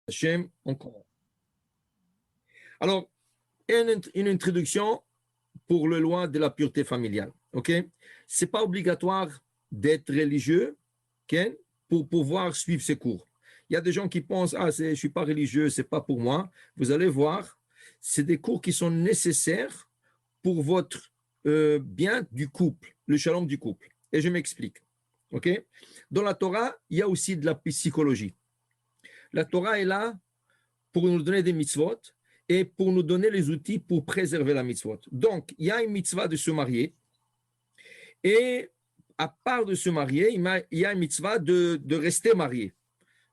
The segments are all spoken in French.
Hachem, on commence. Alors, une introduction pour le loi de la pureté familiale. Ok, c'est pas obligatoire d'être religieux, ok, pour pouvoir suivre ces cours. Il y a des gens qui pensent je suis pas religieux, c'est pas pour moi. Vous allez voir, c'est des cours qui sont nécessaires pour votre bien du couple, le shalom du couple. Et je m'explique. Ok, dans la Torah, il y a aussi de la psychologie. La Torah est là pour nous donner des mitzvot et pour nous donner les outils pour préserver la mitzvot. Donc, il y a une mitzvah de se marier et à part de se marier, il y a une mitzvah de rester marié.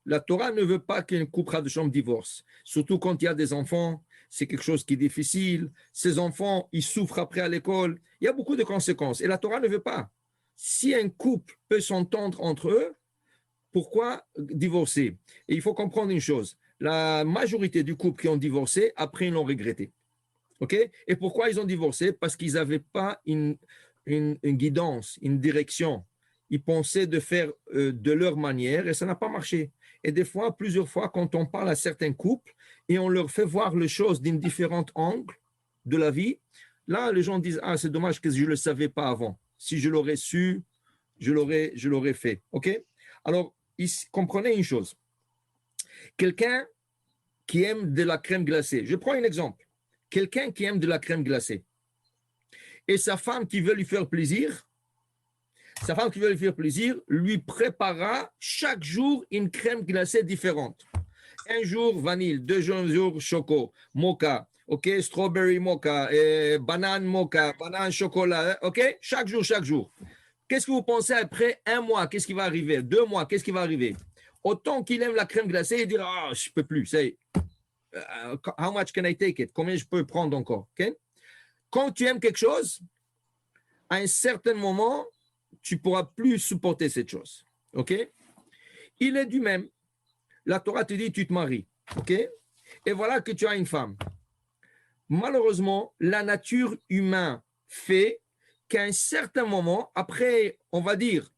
La Torah ne veut pas qu'un couple de chambre divorce, surtout quand il y a des enfants, c'est quelque chose qui est difficile. Ces enfants, ils souffrent après à l'école. Il y a beaucoup de conséquences et la Torah ne veut pas. Si un couple peut s'entendre entre eux, pourquoi divorcer? Et il faut comprendre une chose. La majorité du couple qui ont divorcé, après, ils l'ont regretté. OK? Et pourquoi ils ont divorcé? Parce qu'ils n'avaient pas une guidance, une direction. Ils pensaient de faire de leur manière et ça n'a pas marché. Et des fois, plusieurs fois, quand on parle à certains couples et on leur fait voir les choses d'un différent angle de la vie, là, les gens disent, c'est dommage que je ne le savais pas avant. Si je l'aurais su, je l'aurais fait. OK? Alors, comprenez une chose. Quelqu'un qui aime de la crème glacée, je prends un exemple. Quelqu'un qui aime de la crème glacée et sa femme qui veut lui faire plaisir, lui préparera chaque jour une crème glacée différente. Un jour vanille, 2 jours choco, mocha, ok, strawberry mocha, banane mocha, banane chocolat, ok, chaque jour. Qu'est-ce que vous pensez après un mois? Qu'est-ce qui va arriver? 2 mois, qu'est-ce qui va arriver? Autant qu'il aime la crème glacée, il dira je ne peux plus. How much can I take it? Combien je peux prendre encore? Okay? Quand tu aimes quelque chose, à un certain moment, tu ne pourras plus supporter cette chose. Ok? Il est du même. La Torah te dit tu te maries. Ok? Et voilà que tu as une femme. Malheureusement, la nature humaine fait qu'à un certain moment, après, on va dire,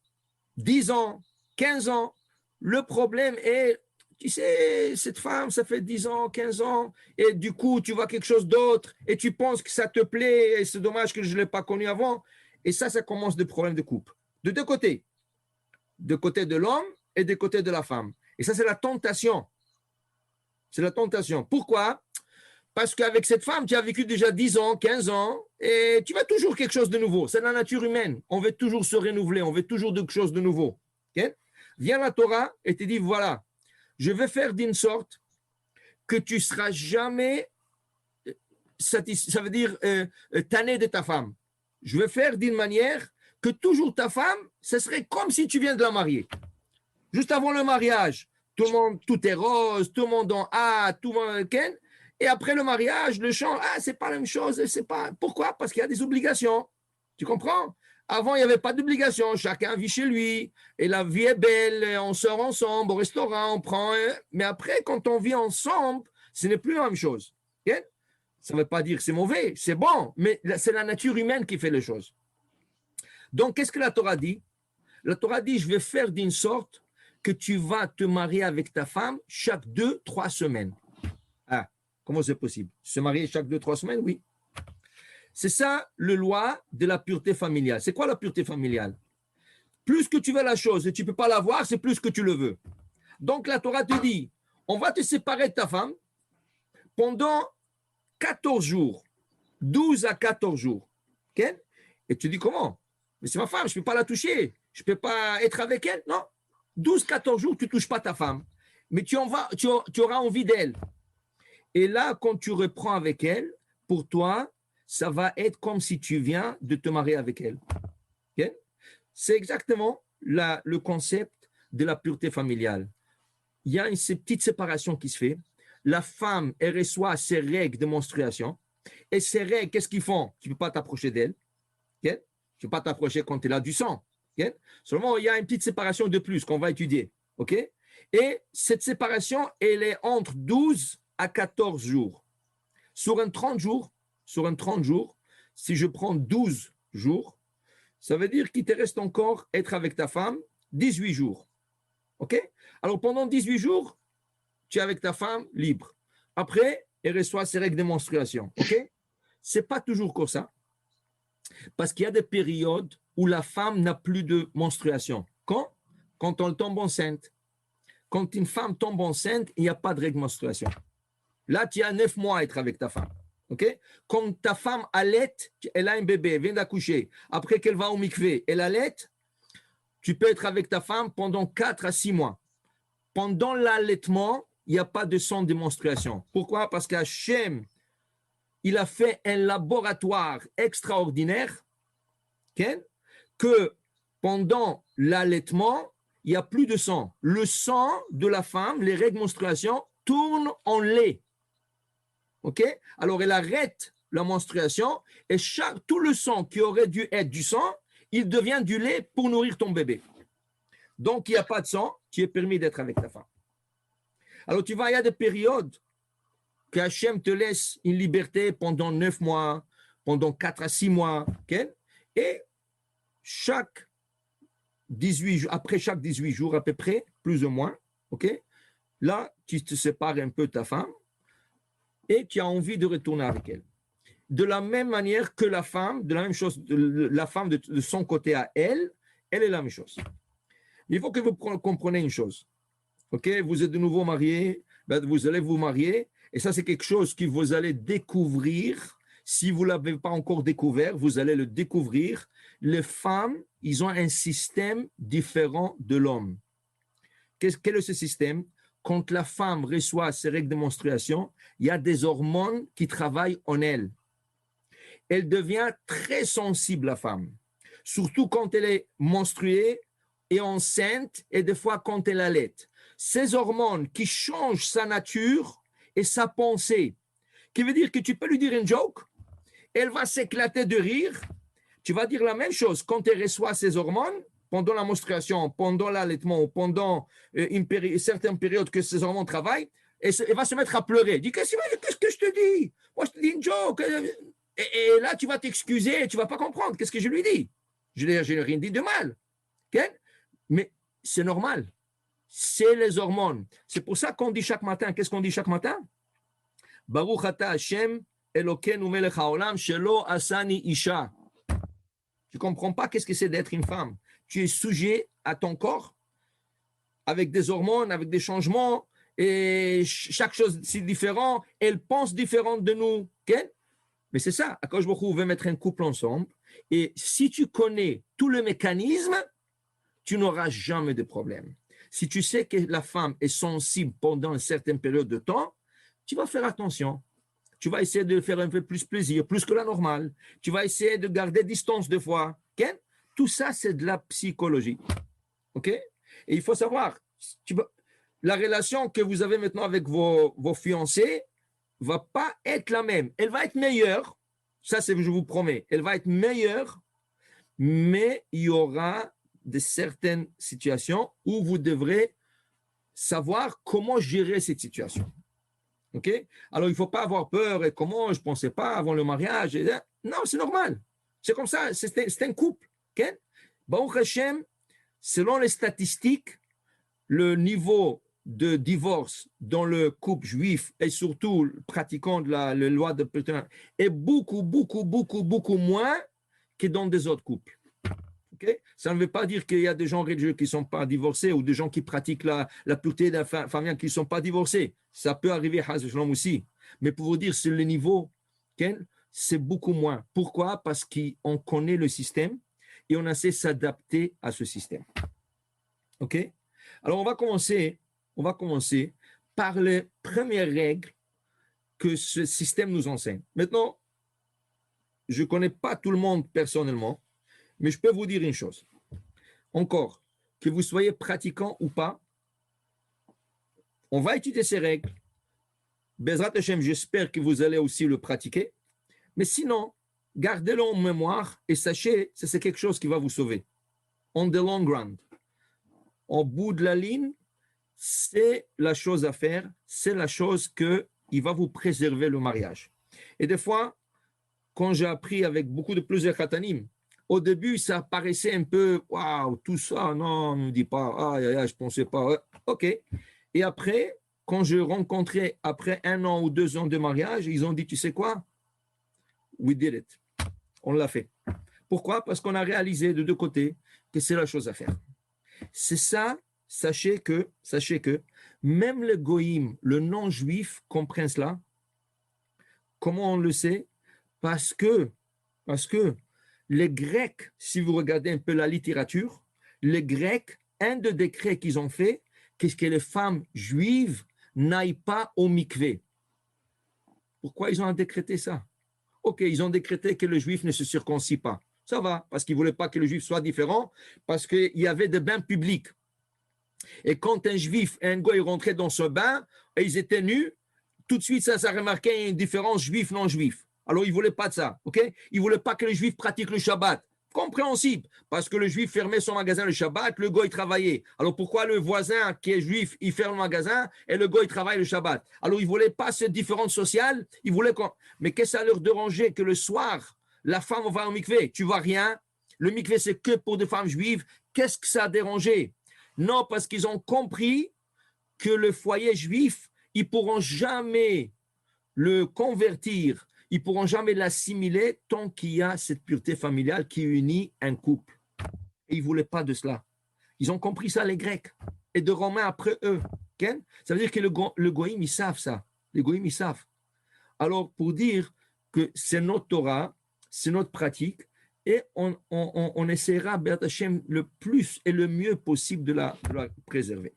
10 ans, 15 ans, le problème est, tu sais, cette femme, ça fait 10 ans, 15 ans, et du coup, tu vois quelque chose d'autre, et tu penses que ça te plaît, et c'est dommage que je ne l'ai pas connu avant. Et ça commence des problèmes de couple. De deux côtés. De côté de l'homme et de côté de la femme. Et ça, c'est la tentation. C'est la tentation. Pourquoi? Parce qu'avec cette femme, tu as vécu déjà 10 ans, 15 ans, et tu veux toujours quelque chose de nouveau. C'est la nature humaine. On veut toujours se renouveler, on veut toujours quelque chose de nouveau. Okay? Vient la Torah et te dit, voilà, je vais faire d'une sorte que tu ne seras jamais satisfait, ça veut dire tanné de ta femme. Je vais faire d'une manière que toujours ta femme, ce serait comme si tu viens de la marier. Juste avant le mariage, tout est rose, tout le monde en tout le monde ken. Et après le mariage, le chant, c'est pas la même chose, c'est pas. Pourquoi? Parce qu'il y a des obligations. Tu comprends? Avant, il n'y avait pas d'obligation. Chacun vit chez lui. Et la vie est belle. On sort ensemble au restaurant, on prend. Mais après, quand on vit ensemble, ce n'est plus la même chose. Okay? Ça ne veut pas dire que c'est mauvais, c'est bon. Mais c'est la nature humaine qui fait les choses. Donc, qu'est-ce que la Torah dit? La Torah dit, je vais faire d'une sorte que tu vas te marier avec ta femme chaque 2-3 semaines. Comment c'est possible? Se marier chaque 2-3 semaines? Oui. C'est ça le loi de la pureté familiale. C'est quoi la pureté familiale? Plus que tu veux la chose et tu ne peux pas l'avoir, c'est plus que tu le veux. Donc la Torah te dit, on va te séparer de ta femme pendant 14 jours. 12 à 14 jours. Okay? Et tu dis comment? Mais c'est ma femme, je ne peux pas la toucher. Je ne peux pas être avec elle. Non. 12-14 jours, tu ne touches pas ta femme. Mais tu auras envie d'elle. Et là, quand tu reprends avec elle, pour toi, ça va être comme si tu viens de te marier avec elle. Okay? C'est exactement le concept de la pureté familiale. Il y a une petite séparation qui se fait. La femme, elle reçoit ses règles de menstruation. Et ces règles, qu'est-ce qu'ils font? Tu ne peux pas t'approcher d'elle. Okay? Tu ne peux pas t'approcher quand elle a du sang. Okay? Seulement, il y a une petite séparation de plus qu'on va étudier. Okay? Et cette séparation, elle est entre 12 à 14 jours. Sur un 30 jours, si je prends 12 jours, ça veut dire qu'il te reste encore être avec ta femme 18 jours. OK? Alors pendant 18 jours, tu es avec ta femme, libre. Après, elle reçoit ses règles de menstruation. OK? Ce n'est pas toujours comme ça. Parce qu'il y a des périodes où la femme n'a plus de menstruation. Quand on tombe enceinte. Quand une femme tombe enceinte, il n'y a pas de règle de menstruation. Là, tu as 9 mois à être avec ta femme. OK? Quand ta femme allaite, elle a un bébé, elle vient d'accoucher. Après qu'elle va au mikvé, elle allaite, tu peux être avec ta femme pendant 4 à 6 mois. Pendant l'allaitement, il n'y a pas de sang de menstruation. Pourquoi? Parce qu'Hachem, il a fait un laboratoire extraordinaire, okay, que pendant l'allaitement, il n'y a plus de sang. Le sang de la femme, les règles de menstruation, tournent en lait. OK? Alors, elle arrête la menstruation et tout le sang qui aurait dû être du sang, il devient du lait pour nourrir ton bébé. Donc, il n'y a pas de sang, tu es permis d'être avec ta femme. Alors, tu vois, il y a des périodes que Hachem te laisse une liberté pendant 9 mois, pendant 4 à 6 mois. Okay? Et chaque 18 jours, après chaque 18 jours à peu près, plus ou moins, okay? Là, tu te sépares un peu de ta femme et tu as envie de retourner avec elle. De la même manière que la femme, de la même chose, la femme de son côté à elle, elle est la même chose. Il faut que vous compreniez une chose. Ok, vous êtes de nouveau marié, ben vous allez vous marier, et ça c'est quelque chose que vous allez découvrir. Si vous ne l'avez pas encore découvert, vous allez le découvrir. Les femmes, ils ont un système différent de l'homme. Quel est ce système? Quand la femme reçoit ses règles de menstruation, il y a des hormones qui travaillent en elle. Elle devient très sensible, la femme. Surtout quand elle est menstruée et enceinte, et des fois quand elle allaite. Ces hormones qui changent sa nature et sa pensée, qui veut dire que tu peux lui dire une joke, elle va s'éclater de rire. Tu vas dire la même chose quand elle reçoit ces hormones, pendant la menstruation, pendant l'allaitement, pendant certaines périodes que ces hormones travaillent, et elle va se mettre à pleurer. Dis, qu'est-ce que je te dis? Moi, je te dis une joke. Et là, tu vas t'excuser et tu ne vas pas comprendre. Qu'est-ce que je lui dis? Je n'ai rien dit de mal. Okay? Mais c'est normal. C'est les hormones. C'est pour ça qu'on dit chaque matin. Qu'est-ce qu'on dit chaque matin? Baruch ata Hashem Elokeinu melech haolam shelo asani isha. Tu ne comprends pas qu'est-ce que c'est d'être une femme. Tu es sujet à ton corps avec des hormones, avec des changements, et chaque chose c'est différent. Elle pense différente de nous. Okay? Mais c'est ça. Akadosh Baruch Hu veut mettre un couple ensemble. Et si tu connais tout le mécanisme, tu n'auras jamais de problème. Si tu sais que la femme est sensible pendant une certaine période de temps, tu vas faire attention. Tu vas essayer de faire un peu plus plaisir, plus que la normale. Tu vas essayer de garder distance des fois. Okay? Tout ça, c'est de la psychologie. OK? Et il faut savoir, la relation que vous avez maintenant avec vos fiancés ne va pas être la même. Elle va être meilleure. Ça, je vous promets. Elle va être meilleure, mais il y aura de certaines situations où vous devrez savoir comment gérer cette situation. OK? Alors, il ne faut pas avoir peur. Et comment? Je ne pensais pas avant le mariage. Non, c'est normal. C'est comme ça. C'est un couple. OK? Baruch Hashem, selon les statistiques, le niveau de divorce dans le couple juif et surtout pratiquant de la loi de partenariat est beaucoup, beaucoup, beaucoup, beaucoup moins que dans des autres couples. Okay? Ça ne veut pas dire qu'il y a des gens religieux qui ne sont pas divorcés ou des gens qui pratiquent la pureté de la famille qui ne sont pas divorcés. Ça peut arriver à Shalom aussi. Mais pour vous dire, c'est le niveau, okay? C'est beaucoup moins. Pourquoi? Parce qu'on connaît le système et on essaie de s'adapter à ce système. OK? Alors, on va commencer par les premières règles que ce système nous enseigne. Maintenant, je ne connais pas tout le monde personnellement, mais je peux vous dire une chose. Encore, que vous soyez pratiquant ou pas, on va étudier ces règles. Bezrat Hashem, j'espère que vous allez aussi le pratiquer. Mais sinon, gardez-le en mémoire et sachez que c'est quelque chose qui va vous sauver. On the long run. Au bout de la ligne, c'est la chose à faire, c'est la chose qui va vous préserver le mariage. Et des fois, quand j'ai appris avec beaucoup de plusieurs khatanim, au début, ça paraissait un peu, waouh, tout ça, non, ne me dis pas, je ne pensais pas. OK. Et après, quand je rencontrais après 1 an ou 2 ans de mariage, ils ont dit, tu sais quoi? We did it. On l'a fait. Pourquoi? Parce qu'on a réalisé de deux côtés que c'est la chose à faire. C'est ça, sachez que même le goïm, le non-juif, comprend cela. Comment on le sait? Parce que les Grecs, si vous regardez un peu la littérature, les Grecs, un des décrets qu'ils ont fait, c'est que les femmes juives n'aillent pas au mikvé. Pourquoi ils ont décrété ça? Ok, ils ont décrété que le juif ne se circoncis pas. Ça va, parce qu'ils ne voulaient pas que le juif soit différent, parce qu'il y avait des bains publics. Et quand un juif et un goy rentraient dans ce bain, et ils étaient nus, tout de suite, ça remarquait une différence juif-non-juif. Alors, ils ne voulaient pas de ça, ok? Ils ne voulaient pas que le juif pratique le Shabbat. Compréhensible, parce que le juif fermait son magasin le Shabbat, le goy travaillait. Alors, pourquoi le voisin qui est juif, il ferme le magasin et le goy travaille le Shabbat? Alors, ils ne voulaient pas cette différence sociale. Ils voulaient Mais qu'est-ce que ça leur dérangeait que le soir, la femme va au mikvé? Tu vois rien? Le mikvé, c'est que pour des femmes juives. Qu'est-ce que ça a dérangé? Non, parce qu'ils ont compris que le foyer juif, ils ne pourront jamais le convertir, ils ne pourront jamais l'assimiler tant qu'il y a cette pureté familiale qui unit un couple. Et ils ne voulaient pas de cela. Ils ont compris ça, les Grecs, et de Romains après eux. Okay? Ça veut dire que le goïm, ils savent ça. Les goïm, ils savent. Alors, pour dire que c'est notre Torah, c'est notre pratique, et on essaiera, Be'at Hashem, le plus et le mieux possible de la préserver.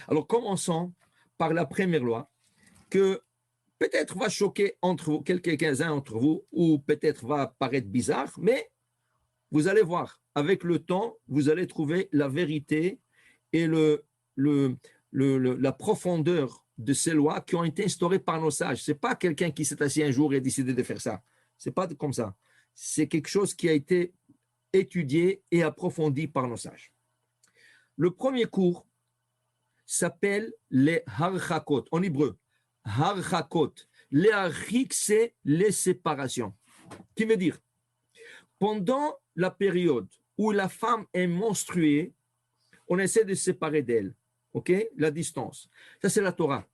Alors, commençons par la première loi, que peut-être va choquer entre vous, quelques-uns d'entre vous, ou peut-être va paraître bizarre, mais vous allez voir, avec le temps, vous allez trouver la vérité et la profondeur de ces lois qui ont été instaurées par nos sages. Ce n'est pas quelqu'un qui s'est assis un jour et a décidé de faire ça. Ce n'est pas comme ça. C'est quelque chose qui a été étudié et approfondi par nos sages. Le premier cours s'appelle les harchakot, en hébreu. Harchakot. Les harchik, c'est les séparations. Qui veut dire, pendant la période où la femme est menstruée, on essaie de se séparer d'elle. Ok? La distance. Ça, c'est la Torah.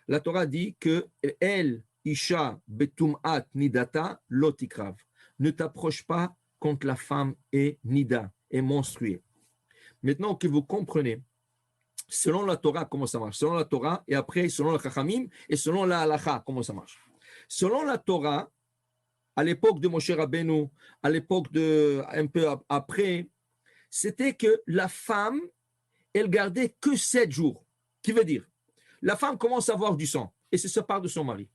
La Torah dit que elle, Isha, betum'at, nidata, lotikrav. Ne t'approche pas quand la femme est nida, est menstruée. Maintenant que vous comprenez, selon la Torah, comment ça marche? Selon la Torah, et après, selon le Chachamim, et selon la Halacha, comment ça marche? Selon la Torah, à l'époque de Moshe Rabbeinu, à l'époque de, un peu après, c'était que la femme, elle gardait que 7 jours. Qui veut dire, la femme commence à avoir du sang et se sépare de son mari.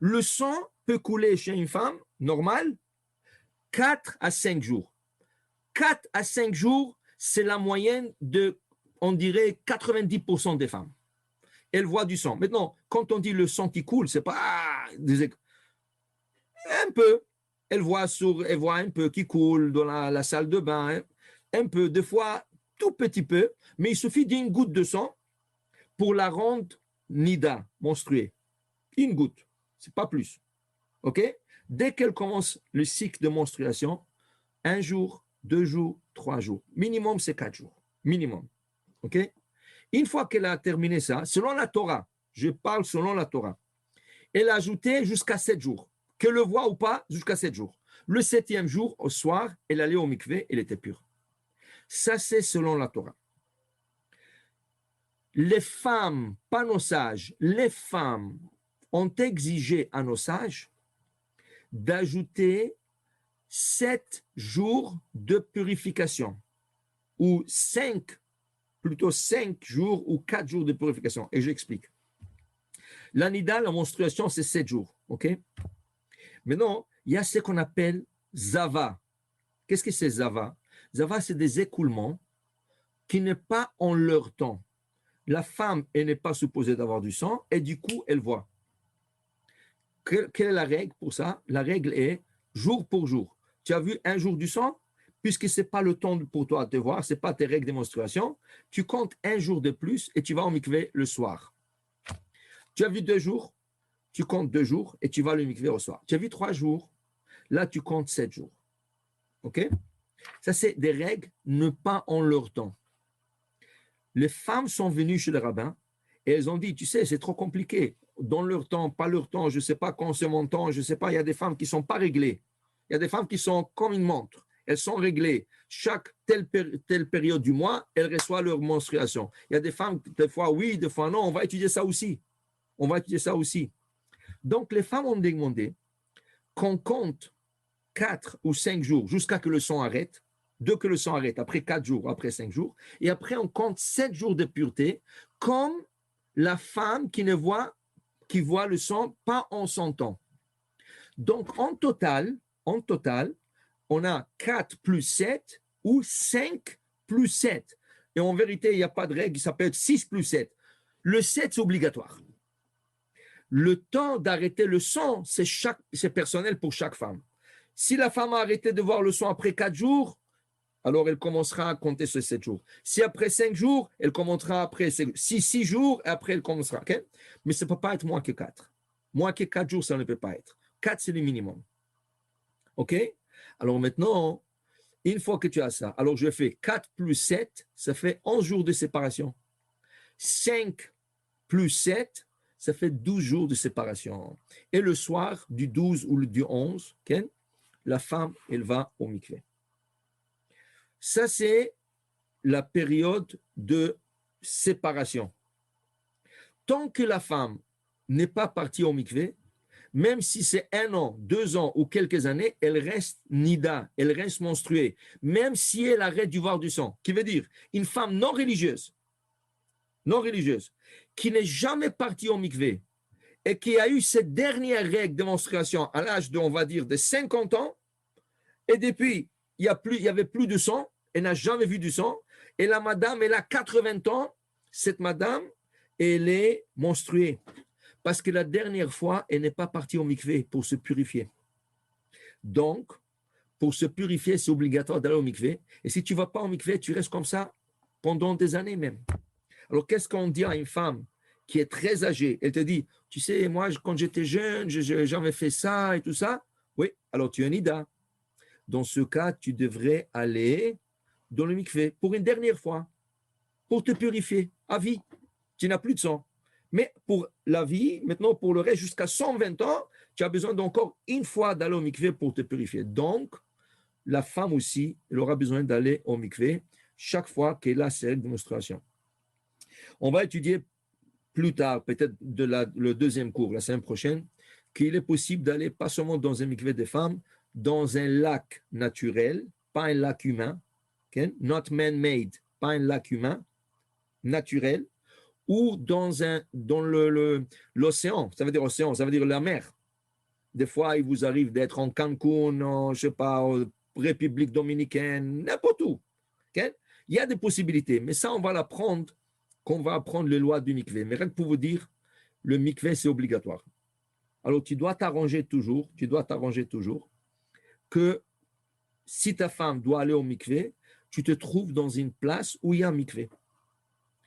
Le sang peut couler chez une femme normale 4 à 5 jours. 4 à 5 jours, c'est la moyenne de, on dirait, 90% des femmes. Elles voient du sang. Maintenant, quand on dit le sang qui coule, c'est pas un peu. Elle voit un peu qui coule dans la salle de bain, hein. Un peu, des fois, tout petit peu, mais il suffit d'une goutte de sang pour la rendre nida, menstruée. Une goutte, c'est pas plus. OK? Dès qu'elle commence le cycle de menstruation, 1 jour, 2 jours, 3 jours. Minimum, c'est 4 jours. Minimum. OK? Une fois qu'elle a terminé ça, selon la Torah, je parle selon la Torah, elle a ajouté jusqu'à 7 jours. Qu'elle le voit ou pas, jusqu'à 7 jours. Le 7e jour, au soir, elle allait au mikvé, elle était pure. Ça, c'est selon la Torah. Les femmes, pas nos sages, les femmes ont exigé à nos sages d'ajouter 7 jours de purification, ou 5 jours ou 4 jours de purification. Et j'explique. L'anida, la menstruation, c'est 7 jours. OK? Maintenant, il y a ce qu'on appelle zava. Qu'est-ce que c'est zava? Zava, c'est des écoulements qui n'est pas en leur temps. La femme, elle n'est pas supposée d'avoir du sang et du coup, elle voit. Quelle est la règle pour ça? La règle est jour pour jour. Tu as vu un jour du sang? Puisque ce n'est pas le temps pour toi de te voir, ce n'est pas tes règles de menstruation, tu comptes un jour de plus et tu vas au mikvé le soir. Tu as vu 2 jours, tu comptes 2 jours et tu vas au mikvé au soir. Tu as vu 3 jours, là tu comptes 7 jours. OK? Ça, c'est des règles, ne pas en leur temps. Les femmes sont venues chez le rabbin Et elles ont dit, tu sais, c'est trop compliqué. Dans leur temps, pas leur temps, je ne sais pas quand c'est mon temps, je ne sais pas. Il y a des femmes qui ne sont pas réglées. Il y a des femmes qui sont comme une montre. Elles sont réglées. Chaque telle période du mois, elles reçoivent leur menstruation. Il y a des femmes, des fois oui, des fois non. On va étudier ça aussi. On va étudier ça aussi. Donc, les femmes ont demandé qu'on compte 4 ou 5 jours jusqu'à ce que le sang arrête. Dès que le sang arrête, après 4 jours, après 5 jours. Et après, on compte 7 jours de pureté comme la femme qui voit le sang pas en son temps. Donc, en total, on a 4 plus 7 ou 5 plus 7. Et en vérité, il n'y a pas de règle, ça peut être 6 plus 7. Le 7, c'est obligatoire. Le temps d'arrêter le sang, c'est personnel pour chaque femme. Si la femme a arrêté de voir le sang après 4 jours, alors elle commencera à compter ce 7 jours. Si après 5 jours, elle commencera après 6 jours, et après elle commencera. Okay? Mais ça ne peut pas être moins que 4. Moins que 4 jours, ça ne peut pas être. 4, c'est le minimum. OK? Alors maintenant, une fois que tu as ça, alors je fais 4 plus 7, ça fait 11 jours de séparation. 5 plus 7, ça fait 12 jours de séparation. Et le soir du 12 ou du 11, okay, la femme, elle va au mikvé. Ça, c'est la période de séparation. Tant que la femme n'est pas partie au mikvé, même si c'est 1 an, 2 ans ou quelques années, elle reste nida, elle reste menstruée, même si elle arrête de voir du sang. Qui veut dire, une femme non religieuse, qui n'est jamais partie au mikvé et qui a eu cette dernière règle de menstruation à l'âge de, on va dire, de 50 ans, et depuis, il n'y avait plus de sang, elle n'a jamais vu du sang, et la madame, elle a 80 ans, cette madame, elle est menstruée. Parce que la dernière fois, elle n'est pas partie au mikvé pour se purifier. Donc, pour se purifier, c'est obligatoire d'aller au mikvé. Et si tu ne vas pas au mikvé, tu restes comme ça pendant des années même. Alors, qu'est-ce qu'on dit à une femme qui est très âgée? Elle te dit, tu sais, moi, quand j'étais jeune, j'avais fait ça et tout ça. Oui, alors tu es un nida. Dans ce cas, tu devrais aller dans le mikvé pour une dernière fois, pour te purifier à vie. Tu n'as plus de sang. Mais pour la vie, maintenant pour le reste, jusqu'à 120 ans, tu as besoin d'encore une fois d'aller au mikvé pour te purifier. Donc, la femme aussi, elle aura besoin d'aller au mikvé chaque fois qu'elle a ses règles de menstruation. On va étudier plus tard, peut-être le deuxième cours, la semaine prochaine, qu'il est possible d'aller pas seulement dans un mikvé des femmes, dans un lac naturel, pas un lac humain, okay? Not man-made, pas un lac humain, naturel, ou dans l'océan, ça veut dire océan, ça veut dire la mer. Des fois, il vous arrive d'être en Cancun, je ne sais pas, en République dominicaine, n'importe où. Okay? Il y a des possibilités, mais ça, on va l'apprendre quand on va apprendre les lois du mikvé. Mais rien que pour vous dire, le mikvé, c'est obligatoire. Alors, tu dois t'arranger toujours que si ta femme doit aller au mikvé, tu te trouves dans une place où il y a un mikvé.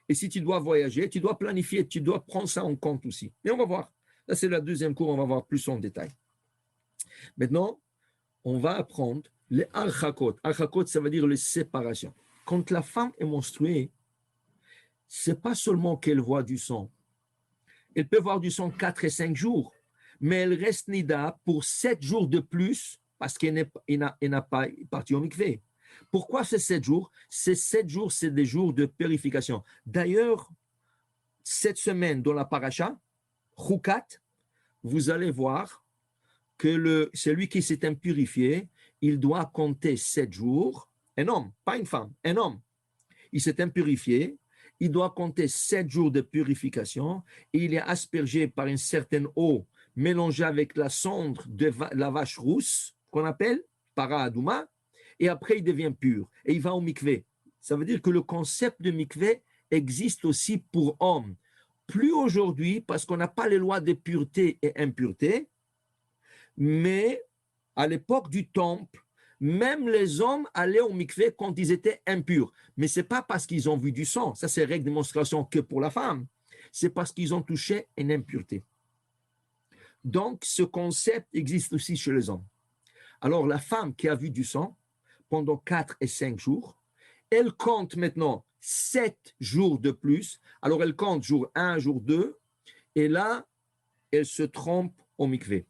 Et si tu dois voyager, tu dois planifier, tu dois prendre ça en compte aussi. Mais on va voir. Là, c'est la deuxième cours, on va voir plus en détail. Maintenant, on va apprendre les archakot. Archakot, ça veut dire les séparations. Quand la femme est menstruée, ce n'est pas seulement qu'elle voit du sang. Elle peut voir du sang 4 et 5 jours, mais elle reste nida pour 7 jours de plus parce qu'elle n'a pas parti au mikvé. Pourquoi ces 7 jours? Ces 7 jours, c'est des jours de purification. D'ailleurs, cette semaine, dans la paracha, Chukat, vous allez voir que celui qui s'est impurifié, il doit compter 7 jours. Un homme, pas une femme, un homme. Il s'est impurifié, il doit compter 7 jours de purification et il est aspergé par une certaine eau mélangée avec la cendre de la vache rousse, qu'on appelle para adouma, et après il devient pur et il va au mikvé. Ça veut dire que le concept de mikvé existe aussi pour hommes. Plus aujourd'hui, parce qu'on n'a pas les lois de pureté et impureté, mais à l'époque du temple, même les hommes allaient au mikvé quand ils étaient impurs. Mais ce n'est pas parce qu'ils ont vu du sang, ça c'est règle de menstruation que pour la femme, c'est parce qu'ils ont touché une impureté. Donc ce concept existe aussi chez les hommes. Alors la femme qui a vu du sang pendant 4 et 5 jours, elle compte maintenant 7 jours de plus. Alors elle compte jour 1, jour 2, et là, elle se trompe au mikvé.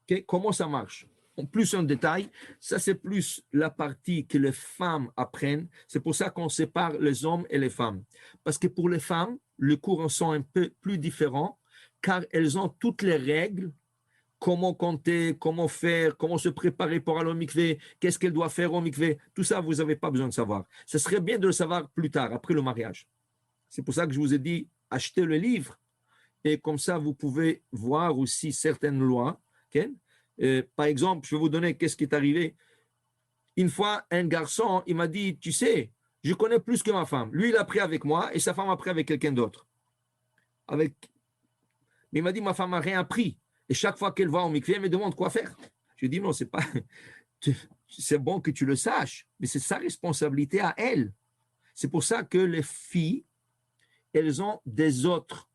Okay? Comment ça marche? En plus en détail, ça c'est plus la partie que les femmes apprennent. C'est pour ça qu'on sépare les hommes et les femmes. Parce que pour les femmes, les cours sont un peu plus différents, car elles ont toutes les règles, comment compter, comment faire, comment se préparer pour aller au mikvé, qu'est-ce qu'elle doit faire au mikvé. Tout ça, vous n'avez pas besoin de savoir. Ce serait bien de le savoir plus tard, après le mariage. C'est pour ça que je vous ai dit, achetez le livre, et comme ça, vous pouvez voir aussi certaines lois. Okay? Par exemple, je vais vous donner qu'est-ce qui est arrivé. Une fois, un garçon, il m'a dit, tu sais, je connais plus que ma femme. Lui, il a pris avec moi et sa femme a pris avec quelqu'un d'autre. Mais il m'a dit, ma femme n'a rien appris. Et chaque fois qu'elle va au mikvé, elle me demande quoi faire. Je lui dis, non, c'est pas... C'est bon que tu le saches, mais c'est sa responsabilité à elle. C'est pour ça que les filles, elles ont des autres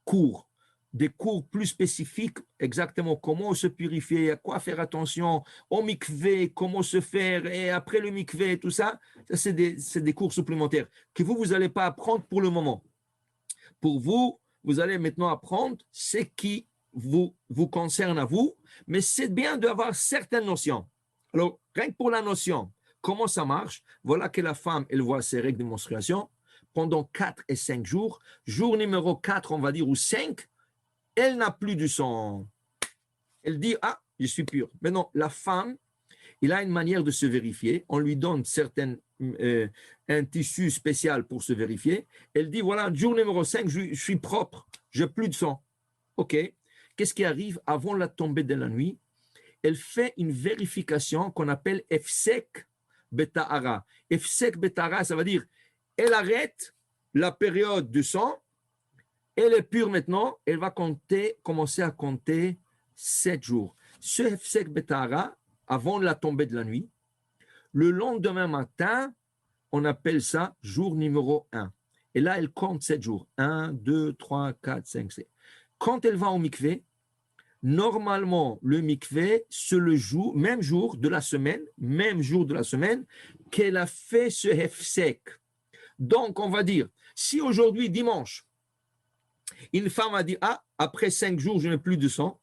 cours, des cours plus spécifiques, exactement comment se purifier, à quoi faire attention, au mikvé, comment se faire, et après le mikvé, tout ça, c'est des cours supplémentaires que vous n'allez pas apprendre pour le moment. Pour vous, vous allez maintenant apprendre ce qui vous concerne à vous, mais c'est bien d'avoir certaines notions. Alors, rien que pour la notion, comment ça marche? Voilà que la femme, elle voit ses règles de menstruation pendant 4 et 5 jours. Jour numéro 4, on va dire, ou 5, elle n'a plus du sang. Elle dit, ah, je suis pure. Mais non, la femme, il a une manière de se vérifier. On lui donne un tissu spécial pour se vérifier. Elle dit, voilà, jour numéro 5, je suis propre, je n'ai plus de sang. OK. Qu'est-ce qui arrive avant la tombée de la nuit? Elle fait une vérification qu'on appelle Efsek Betahara. Efsek Betahara, ça veut dire, elle arrête la période de sang, elle est pure maintenant, elle va commencer à compter 7 jours. Ce Efsek Betahara, avant la tombée de la nuit, le lendemain matin, on appelle ça jour numéro 1. Et là, elle compte 7 jours. 1, 2, 3, 4, 5, 6. Quand elle va au mikvé, normalement, le mikvé, c'est le jour, même jour de la semaine, qu'elle a fait ce hefsek. Donc, on va dire, si aujourd'hui, dimanche, une femme a dit, ah, après 5 jours, je n'ai plus de sang,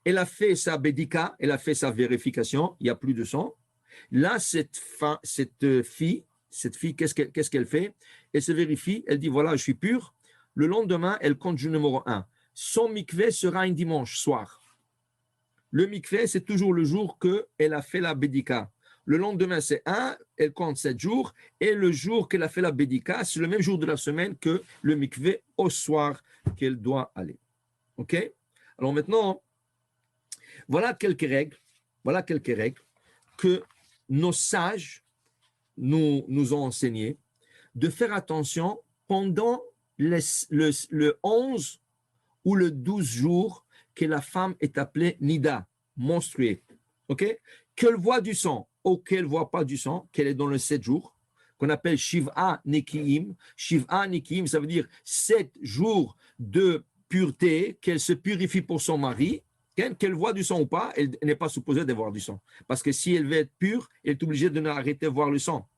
elle a fait sa bédika, elle a fait sa vérification, il n'y a plus de sang. Là, cette fille, qu'est-ce qu'elle fait? Elle se vérifie, elle dit, voilà, je suis pure. Le lendemain, elle compte jour numéro 1. Son mikvé sera un dimanche soir. Le mikvé, c'est toujours le jour qu'elle a fait la bédika. Le lendemain, c'est 1, elle compte 7 jours. Et le jour qu'elle a fait la bédika, c'est le même jour de la semaine que le mikvé au soir qu'elle doit aller. OK? Alors maintenant, voilà quelques règles que nos sages nous ont enseignées de faire attention pendant le 11 ou le 12 jours que la femme est appelée Nida, menstruée. OK? Qu'elle voit du sang ou qu'elle ne voit pas du sang, qu'elle est dans le 7 jours, qu'on appelle Shiv'a Nikiim. Shiv'a Nikiim, ça veut dire 7 jours de pureté, qu'elle se purifie pour son mari. Qu'elle voit du sang ou pas, elle n'est pas supposée de voir du sang. Parce que si elle veut être pure, elle est obligée de n'arrêter de voir le sang.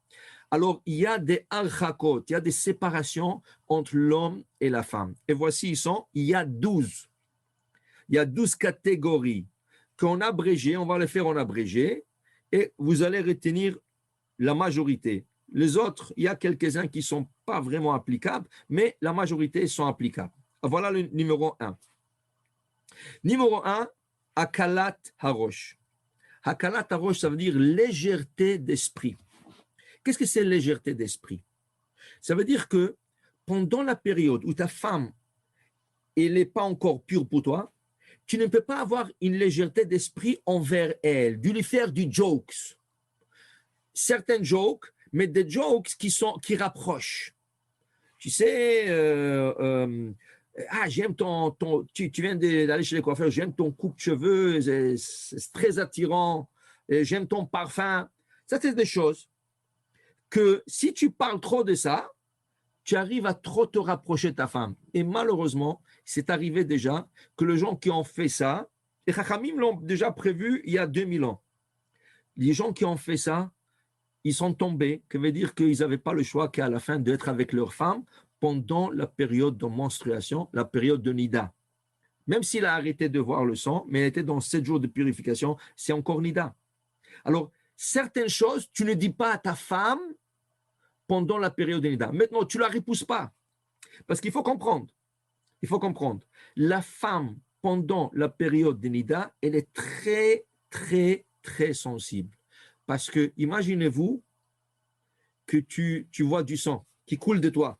Alors, il y a des al-khakot, il y a des séparations entre l'homme et la femme. Et voici, il y a 12. Il y a 12 catégories qu'on a abrégées, on va les faire en abrégé, et vous allez retenir la majorité. Les autres, il y a quelques-uns qui ne sont pas vraiment applicables, mais la majorité sont applicables. Voilà le numéro 1. Numéro 1, Hakalat Harosh. Hakalat Harosh, ça veut dire légèreté d'esprit. Qu'est-ce que c'est légèreté d'esprit? Ça veut dire que pendant la période où ta femme n'est pas encore pure pour toi, tu ne peux pas avoir une légèreté d'esprit envers elle, de lui faire du jokes. Certains jokes, mais des jokes qui rapprochent. Tu sais, j'aime tu viens d'aller chez les coiffeurs, j'aime ton coupe-cheveux, c'est très attirant, j'aime ton parfum. Ça, c'est des choses que si tu parles trop de ça, tu arrives à trop te rapprocher de ta femme. Et malheureusement, c'est arrivé déjà que les gens qui ont fait ça, les Chachamim l'ont déjà prévu il y a 2000 ans. Les gens qui ont fait ça, ils sont tombés, que veut dire qu'ils n'avaient pas le choix qu'à la fin d'être avec leur femme pendant la période de menstruation, la période de Nida. Même s'il a arrêté de voir le sang, mais il était dans 7 jours de purification, c'est encore Nida. Alors, certaines choses, tu ne dis pas à ta femme pendant la période de Nida. Maintenant, tu ne la repousses pas. Parce qu'il faut comprendre. Il faut comprendre. La femme, pendant la période de Nida, elle est très, très, très sensible. Parce que, imaginez-vous que tu vois du sang qui coule de toi.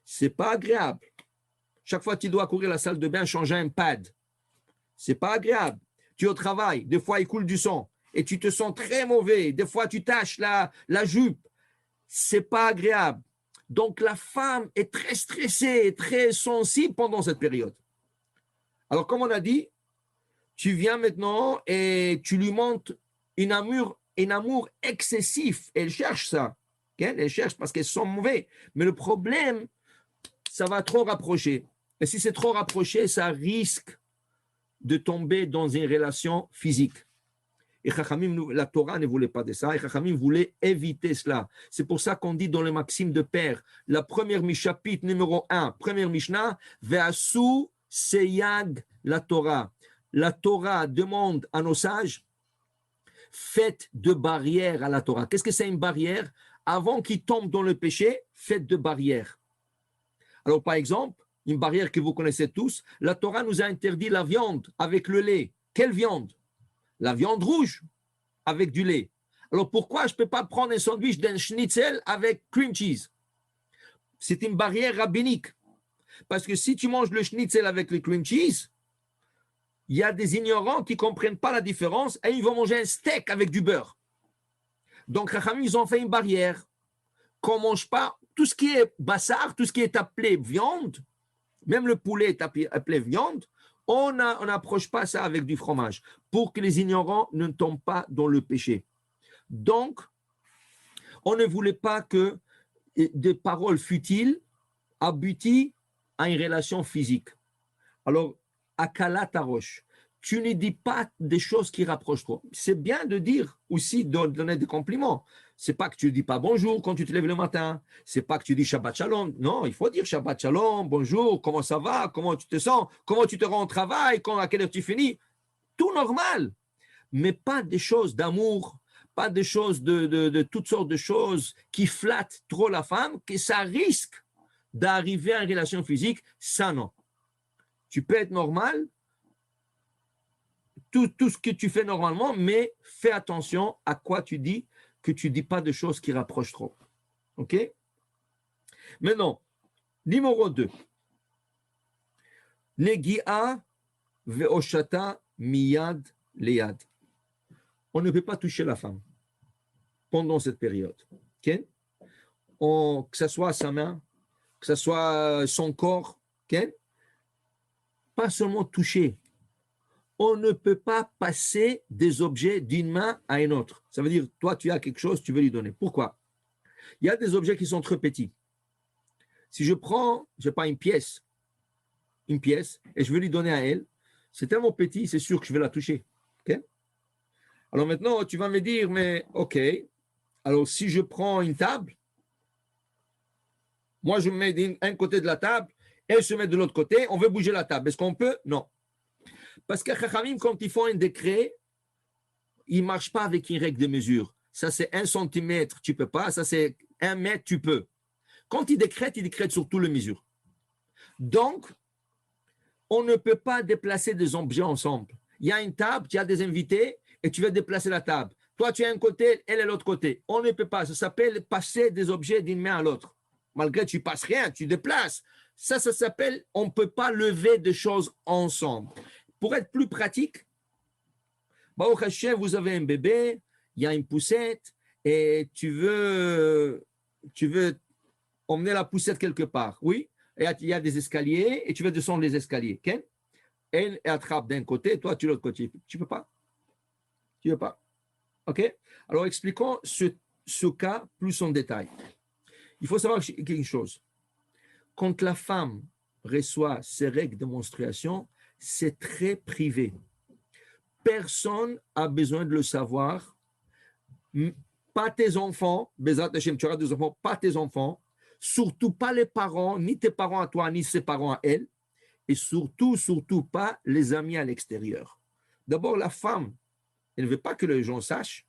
Ce n'est pas agréable. Chaque fois que tu dois courir à la salle de bain, changer un pad. Ce n'est pas agréable. Tu es au travail, des fois il coule du sang et tu te sens très mauvais. Des fois tu taches la jupe. Ce n'est pas agréable. Donc la femme est très stressée, très sensible pendant cette période. Alors comme on a dit, tu viens maintenant et tu lui montres un amour excessif. Elle cherche ça. Okay? Elle cherche parce qu'elles sont mauvaises. Mais le problème, ça va trop rapprocher. Et si c'est trop rapproché, ça risque de tomber dans une relation physique. Et Chachamim, la Torah ne voulait pas de ça. Et Chachamim voulait éviter cela. C'est pour ça qu'on dit dans les maximes de père, la première chapitre numéro 1, première Mishnah, Ve'asu seyag la Torah. La Torah demande à nos sages, faites de barrières à la Torah. Qu'est-ce que c'est une barrière? Avant qu'ils tombent dans le péché, faites de barrières. Alors, par exemple, une barrière que vous connaissez tous, la Torah nous a interdit la viande avec le lait. Quelle viande? La viande rouge avec du lait. Alors, pourquoi je ne peux pas prendre un sandwich d'un schnitzel avec cream cheese? C'est une barrière rabbinique. Parce que si tu manges le schnitzel avec le cream cheese, il y a des ignorants qui ne comprennent pas la différence et ils vont manger un steak avec du beurre. Donc, Chachamim, ils ont fait une barrière. Qu'on ne mange pas tout ce qui est bassar, tout ce qui est appelé viande, même le poulet est appelé viande, on n'approche pas ça avec du fromage pour que les ignorants ne tombent pas dans le péché. Donc, on ne voulait pas que des paroles futiles aboutissent à une relation physique. Alors, akala tarosh, tu ne dis pas des choses qui rapprochent trop. C'est bien de dire aussi, de donner des compliments. C'est pas que tu ne dis pas bonjour quand tu te lèves le matin. C'est pas que tu dis Shabbat Shalom. Non, il faut dire Shabbat Shalom, bonjour, comment ça va, comment tu te sens, comment tu te rends au travail, à quelle heure tu finis. Tout normal. Mais pas des choses d'amour, pas des choses de toutes sortes de choses qui flattent trop la femme, que ça risque d'arriver à une relation physique. Ça, non. Tu peux être normal, tout ce que tu fais normalement, mais fais attention à quoi tu dis, que tu ne dis pas de choses qui rapprochent trop. OK? Maintenant, numéro 2. Negi'a ve'oshata miyad leyad. On ne peut pas toucher la femme pendant cette période. Okay? Que ce soit sa main, que ce soit son corps, okay? Pas seulement toucher. On ne peut pas passer des objets d'une main à une autre. Ça veut dire, toi, tu as quelque chose, tu veux lui donner. Pourquoi? Il y a des objets qui sont trop petits. Si je prends, je sais pas, une pièce, et je veux lui donner à elle, c'est tellement petit, c'est sûr que je vais la toucher. Okay? Alors maintenant, tu vas me dire, mais OK, alors si je prends une table, moi je me mets d'un côté de la table, elle se met de l'autre côté, on veut bouger la table. Est-ce qu'on peut? Non. Parce que Chachamim, quand ils font un décret, ils ne marchent pas avec une règle de mesure. Ça, c'est 1 centimètre, tu ne peux pas. Ça, c'est 1 mètre, tu peux. Quand ils décrètent sur toutes les mesures. Donc, on ne peut pas déplacer des objets ensemble. Il y a une table, tu as des invités et tu veux déplacer la table. Toi, tu es un côté, elle est l'autre côté. On ne peut pas. Ça s'appelle passer des objets d'une main à l'autre. Malgré que tu ne passes rien, tu déplaces. Ça s'appelle, on ne peut pas lever des choses ensemble. Pour être plus pratique, Baruch Hashem, vous avez un bébé, il y a une poussette et tu veux emmener la poussette quelque part. Oui, et il y a des escaliers et tu veux descendre les escaliers. Okay? Elle attrape d'un côté, toi tu l'autre côté. Tu ne peux pas. Tu ne peux pas. OK? Alors expliquons ce cas plus en détail. Il faut savoir quelque chose. Quand la femme reçoit ses règles de menstruation, c'est très privé. Personne n'a besoin de le savoir. pas tes enfants, Bezrat Hashem, tu auras des enfants, pas tes enfants, surtout pas les parents, ni tes parents à toi, ni ses parents à elle, et surtout, surtout pas les amis à l'extérieur. D'abord, la femme, elle ne veut pas que les gens sachent,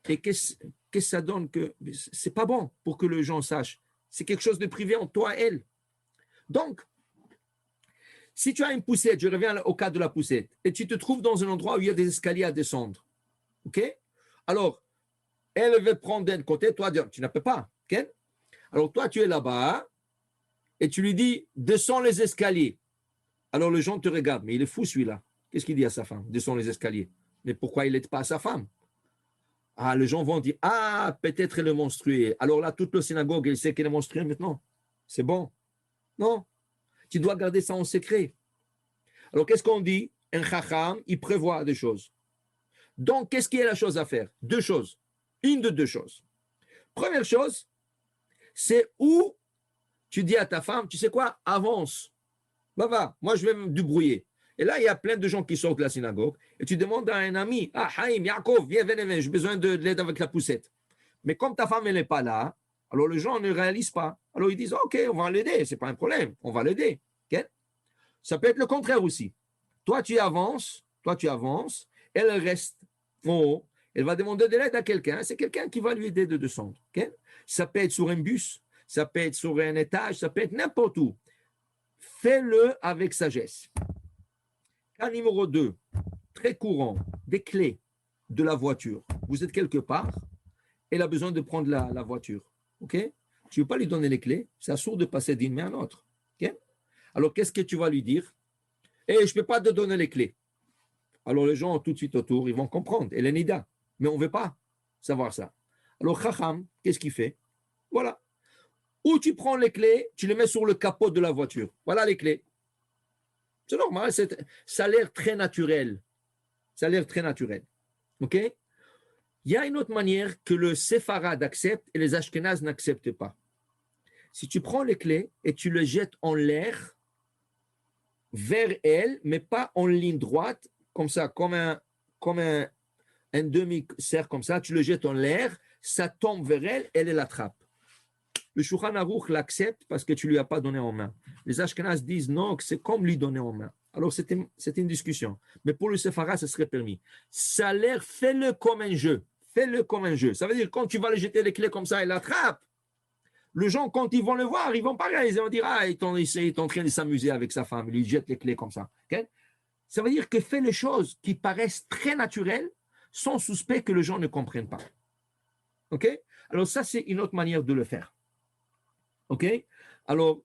et qu'est-ce que ça donne que c'est pas bon pour que les gens sachent. C'est quelque chose de privé entre toi et elle. Donc, si tu as une poussette, je reviens au cas de la poussette, et tu te trouves dans un endroit où il y a des escaliers à descendre, ok? Alors, elle veut prendre d'un côté, toi, tu ne peux pas, ok? Alors, toi, tu es là-bas, et tu lui dis, descends les escaliers. Alors, les gens te regardent, mais il est fou celui-là. Qu'est-ce qu'il dit à sa femme? Descends les escaliers. Mais pourquoi il n'aide pas à sa femme? Ah, les gens vont dire, ah, peut-être elle est menstruée. Alors là, toute la synagogue, elle sait qu'elle est menstruée maintenant. C'est bon. Non, tu dois garder ça en secret. Alors, qu'est-ce qu'on dit? Un chacham, il prévoit des choses. Donc, qu'est-ce qui est la chose à faire? Deux choses. Une de deux choses. Première chose, c'est où tu dis à ta femme, tu sais quoi, avance. Va, moi je vais me débrouiller. Et là, il y a plein de gens qui sortent de la synagogue et tu demandes à un ami, ah, Haïm, Yaakov, viens, j'ai besoin de l'aide avec la poussette. Mais comme ta femme, elle n'est pas là, alors les gens ne réalisent pas. Alors ils disent, ok, on va l'aider, ce n'est pas un problème, on va l'aider. Okay? Ça peut être le contraire aussi. Toi, tu avances, elle reste en haut, elle va demander de l'aide à quelqu'un, c'est quelqu'un qui va lui aider de descendre. Okay? Ça peut être sur un bus, ça peut être sur un étage, ça peut être n'importe où. Fais-le avec sagesse. Cas numéro 2, très courant, des clés de la voiture. Vous êtes quelque part, elle a besoin de prendre la voiture. Okay? Tu ne veux pas lui donner les clés, c'est assourd de passer d'une main à l'autre. Okay? Alors, qu'est-ce que tu vas lui dire? Je ne peux pas te donner les clés. Alors, les gens tout de suite autour, ils vont comprendre. Elle est nida. Mais on ne veut pas savoir ça. Alors, Chacham, qu'est-ce qu'il fait? Voilà. Ou tu prends les clés, tu les mets sur le capot de la voiture. Voilà les clés. C'est normal, ça a l'air très naturel. Ça a l'air très naturel. OK? Il y a une autre manière que le séfarade accepte et les ashkénazes n'acceptent pas. Si tu prends les clés et tu les jettes en l'air vers elle, mais pas en ligne droite, comme ça, comme un demi-cercle comme ça, tu le jettes en l'air, ça tombe vers elle, elle l'attrape. Le Shulchan Aruch l'accepte parce que tu ne lui as pas donné en main. Les Ashkenazes disent non, que c'est comme lui donner en main. Alors, c'était une discussion. Mais pour le Sephara, ce serait permis. Ça a l'air, fais-le comme un jeu. Fais-le comme un jeu. Ça veut dire, quand tu vas le jeter les clés comme ça, il l'attrape. Les gens, quand ils vont le voir, ils vont pas réaliser. Ils vont dire, ah, il est en train de s'amuser avec sa femme. Il lui jette les clés comme ça. Okay? Ça veut dire que fais les choses qui paraissent très naturelles, sans suspect que les gens ne comprennent pas. OK? Alors, ça, c'est une autre manière de le faire. OK? Alors,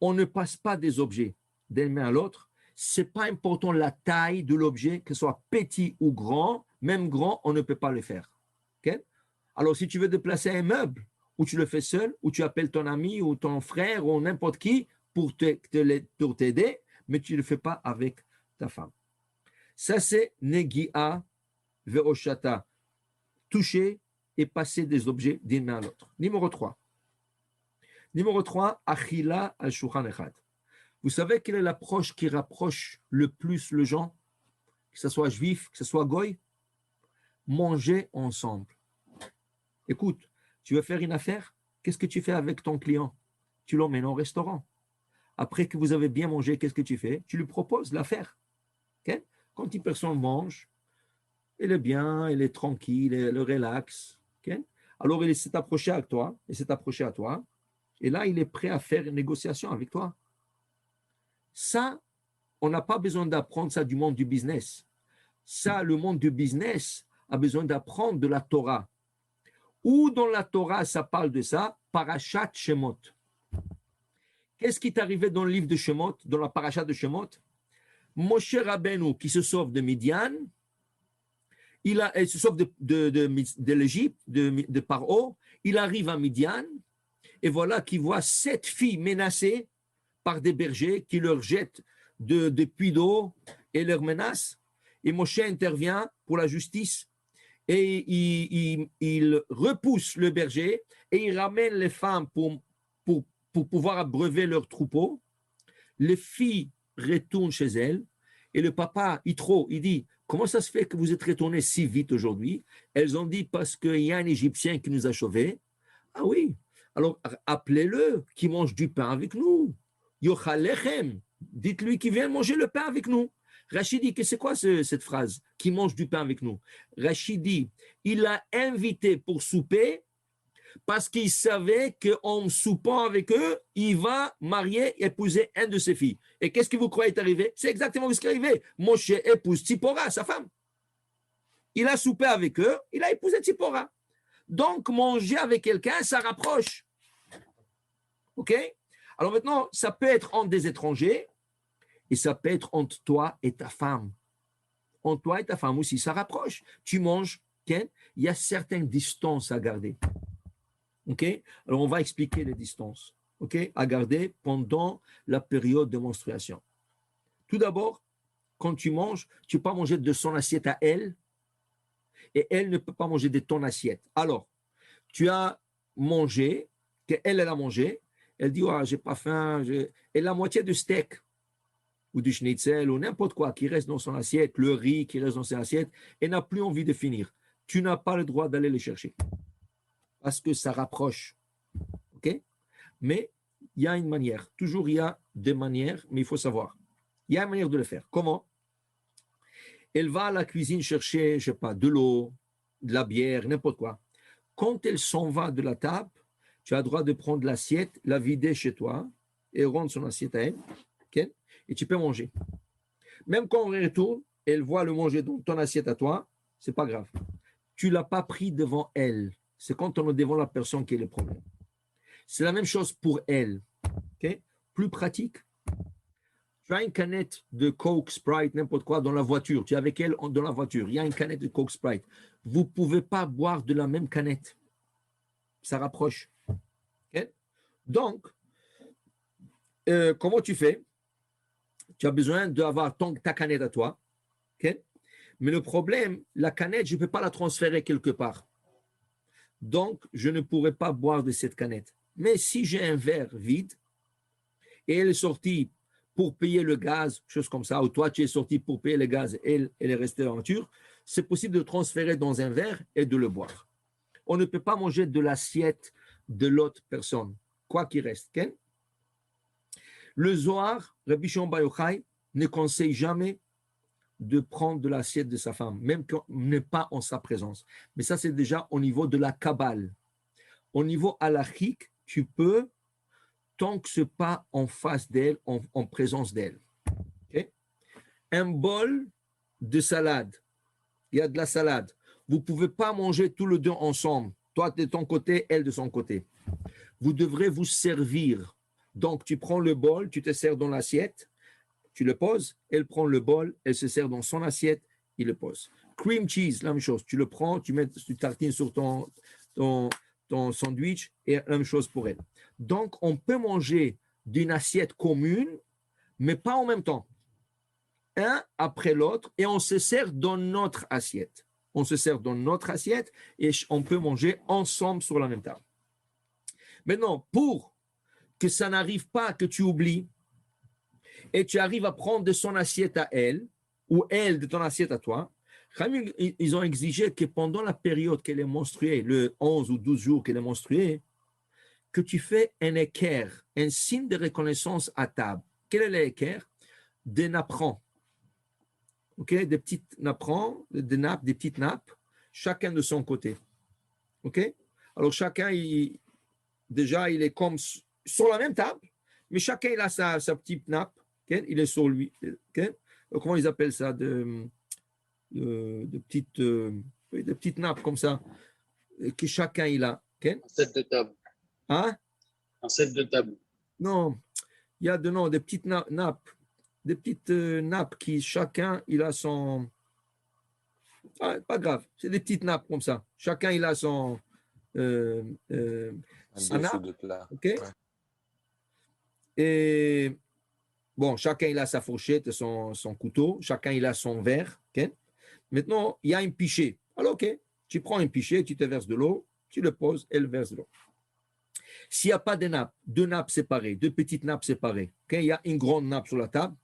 on ne passe pas des objets d'une main à l'autre. Ce n'est pas important la taille de l'objet, que ce soit petit ou grand. Même grand, on ne peut pas le faire. OK? Alors, si tu veux déplacer un meuble, ou tu le fais seul, ou tu appelles ton ami ou ton frère ou n'importe qui pour t'aider, mais tu ne le fais pas avec ta femme. Ça, c'est Negi'a Veroshata. Toucher et passer des objets d'une main à l'autre. Numéro 3. Achila al Shulchan Echad. Vous savez quelle est l'approche qui rapproche le plus les gens, que ce soit juif, que ce soit goy? Manger ensemble. Écoute, tu veux faire une affaire? Qu'est-ce que tu fais avec ton client? Tu l'emmènes au restaurant. Après que vous avez bien mangé, qu'est-ce que tu fais? Tu lui proposes l'affaire. Okay? Quand une personne mange, elle est bien, elle est tranquille, elle relaxe. Okay? Alors, il s'est approché à toi, et là, il est prêt à faire une négociation avec toi. Ça, on n'a pas besoin d'apprendre ça du monde du business. Ça, le monde du business a besoin d'apprendre de la Torah. Où dans la Torah, ça parle de ça? Parashat Shemot. Qu'est-ce qui est arrivé dans le livre de Shemot, dans la parashat de Shemot? Moshe Rabbeinu, qui se sauve de Midian, il se sauve de l'Égypte, de Paro, il arrive à Midian, et voilà qu'il voit 7 filles menacées par des bergers qui leur jettent des puits d'eau et leur menacent. Et Moshe intervient pour la justice et il repousse le berger et il ramène les femmes pour pouvoir abreuver leur troupeau. Les filles retournent chez elles et le papa, Yitro, il dit, comment ça se fait que vous êtes retournés si vite aujourd'hui? Elles ont dit, parce qu'il y a un Égyptien qui nous a sauvés. Ah oui, alors appelez-le, qui mange du pain avec nous. Yochalechem, dites-lui qu'il vienne manger le pain avec nous. Rachid dit que c'est quoi cette phrase, qui mange du pain avec nous? Rachid dit, il l'a invité pour souper parce qu'il savait qu'en soupant avec eux, il va marier et épouser un de ses filles. Et qu'est-ce que vous croyez est arrivé? C'est exactement ce qui est arrivé. Moshe épouse Tzipora, sa femme. Il a soupé avec eux, il a épousé Tzipora. Donc, manger avec quelqu'un, ça rapproche. OK? Alors maintenant, ça peut être entre des étrangers et ça peut être entre toi et ta femme. Entre toi et ta femme aussi, ça rapproche. Tu manges, okay? Il y a certaines distances à garder. OK? Alors, on va expliquer les distances, OK, à garder pendant la période de menstruation. Tout d'abord, quand tu manges, tu ne peux pas manger de son assiette à elle et elle ne peut pas manger de ton assiette. Alors, tu as mangé, qu'elle a mangé, elle dit, oh, j'ai pas faim, et la moitié du steak ou du schnitzel ou n'importe quoi qui reste dans son assiette, le riz qui reste dans son assiette, elle n'a plus envie de finir. Tu n'as pas le droit d'aller le chercher parce que ça rapproche. OK? Mais il y a une manière. Toujours, il y a des manières, mais il faut savoir. Il y a une manière de le faire. Comment? Elle va à la cuisine chercher, je ne sais pas, de l'eau, de la bière, n'importe quoi. Quand elle s'en va de la table, tu as le droit de prendre l'assiette, la vider chez toi et rendre son assiette à elle. Okay? Et tu peux manger. Même quand on retourne, elle voit le manger dans ton assiette à toi, ce n'est pas grave. Tu ne l'as pas pris devant elle. C'est quand on est devant la personne qui est le problème. C'est la même chose pour elle. Okay? Plus pratique. Tu as une canette de Coke, Sprite, n'importe quoi dans la voiture. Tu es avec elle dans la voiture. Il y a une canette de Coke, Sprite. Vous ne pouvez pas boire de la même canette. Ça rapproche. Okay? Donc, comment tu fais? Tu as besoin d'avoir ta canette à toi. Okay? Mais le problème, la canette, je ne peux pas la transférer quelque part. Donc, je ne pourrais pas boire de cette canette. Mais si j'ai un verre vide et elle est sortie pour payer le gaz, chose comme ça, ou toi, tu es sorti pour payer le gaz et elle est restée dans la voiture, c'est possible de transférer dans un verre et de le boire. On ne peut pas manger de l'assiette de l'autre personne, quoi qu'il reste. Okay? Le Zohar, Rabbi Shimon Bar Yochai, ne conseille jamais de prendre de l'assiette de sa femme, même qu'on n'est pas en sa présence. Mais ça, c'est déjà au niveau de la Kabbale. Au niveau halachique, tu peux, tant que ce n'est pas en face d'elle, en présence d'elle. Okay? Un bol de salade, il y a de la salade. Vous ne pouvez pas manger tous les deux ensemble, toi de ton côté, elle de son côté. Vous devrez vous servir. Donc, tu prends le bol, tu te sers dans l'assiette, tu le poses, elle prend le bol, elle se sert dans son assiette, il le pose. Cream cheese, la même chose. Tu le prends, tu tartines sur ton sandwich et la même chose pour elle. Donc, on peut manger d'une assiette commune, mais pas en même temps. Un après l'autre, et on se sert dans notre assiette. On se sert dans notre assiette et on peut manger ensemble sur la même table. Maintenant, pour que ça n'arrive pas que tu oublies et tu arrives à prendre de son assiette à elle ou elle de ton assiette à toi, ils ont exigé que pendant la période qu'elle est menstruée, le 11 ou 12 jours qu'elle est menstruée, que tu fais un équerre, un signe de reconnaissance à table. Quel est l'équerre? Des napperons. Okay? Des petites napperons, des nappes, des petites nappes, chacun de son côté. Okay? Alors chacun, déjà, il est comme sur la même table, mais chacun il a sa petite nappe, okay? Il est sur lui. Okay? Comment ils appellent ça? De petites nappes comme ça, que chacun il a. Okay? Un set de table. Hein? Un set de table. Non, il y a des petites nappes, des petites nappes qui chacun il a son. Ah, pas grave, c'est des petites nappes comme ça. Chacun il a son. Sa nappe, de plat. okay? Ouais. Et bon, chacun il a sa fourchette, son couteau, chacun il a son verre. Okay? Maintenant, il y a un pichet. Alors, ok, tu prends un pichet, tu te verses de l'eau, tu le poses, elle verse de l'eau. S'il n'y a pas de nappes, deux nappes séparées, deux petites nappes séparées, okay? Il y a une grande nappe sur la table,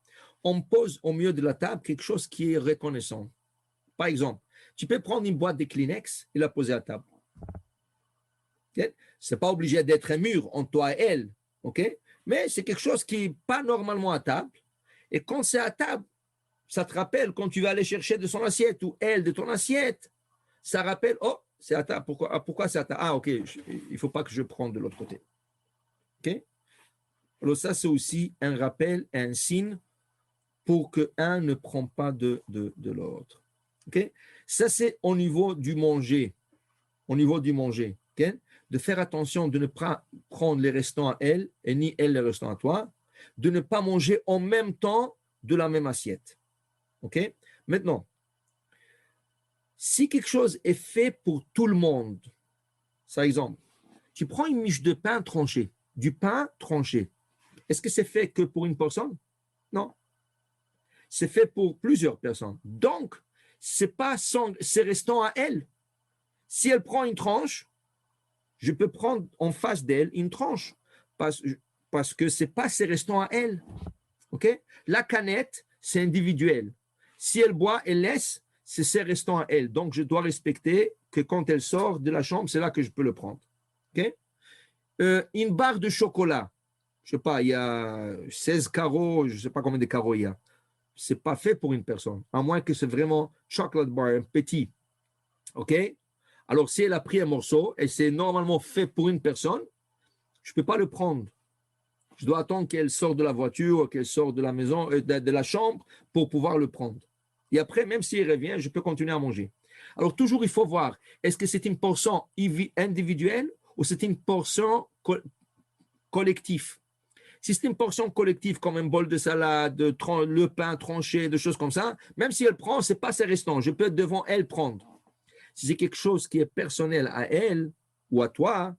on pose au milieu de la table quelque chose qui est reconnaissant. Par exemple, tu peux prendre une boîte de Kleenex et la poser à table. Okay? Ce n'est pas obligé d'être un mur entre toi et elle. Okay? Mais c'est quelque chose qui n'est pas normalement à table. Et quand c'est à table, ça te rappelle quand tu vas aller chercher de son assiette ou elle de ton assiette. Ça rappelle, oh, c'est à table. Pourquoi c'est à table? Ah, ok, il ne faut pas que je prenne de l'autre côté. Ok? Alors ça, c'est aussi un rappel, un signe pour qu'un ne prend pas de l'autre. Okay? Ça, c'est au niveau du manger. Au niveau du manger. Okay? De faire attention de ne pas prendre les restants à elle et ni elle les restants à toi. De ne pas manger en même temps de la même assiette. Okay? Maintenant, si quelque chose est fait pour tout le monde, par exemple, tu prends une miche de pain tranché, du pain tranché. Est-ce que c'est fait que pour une personne? Non. C'est fait pour plusieurs personnes. Donc, c'est restant à elle. Si elle prend une tranche, je peux prendre en face d'elle une tranche parce que c'est pas ses restants à elle. Okay? La canette, c'est individuel. Si elle boit, elle laisse, c'est ses restants à elle. Donc, je dois respecter que quand elle sort de la chambre, c'est là que je peux le prendre. Okay? Une barre de chocolat, je sais pas, il y a 16 carreaux, je sais pas combien de carreaux il y a. C'est pas fait pour une personne, à moins que c'est vraiment chocolate bar, un petit. OK? Alors, si elle a pris un morceau et c'est normalement fait pour une personne, je ne peux pas le prendre. Je dois attendre qu'elle sorte de la voiture, qu'elle sorte de la maison, de la chambre pour pouvoir le prendre. Et après, même s'il revient, je peux continuer à manger. Alors, toujours, il faut voir, est-ce que c'est une portion individuelle ou c'est une portion collective? Si c'est une portion collective, comme un bol de salade, le pain tranché, des choses comme ça, même si elle prend, ce n'est pas ses restants. Je peux devant elle prendre. Si c'est quelque chose qui est personnel à elle ou à toi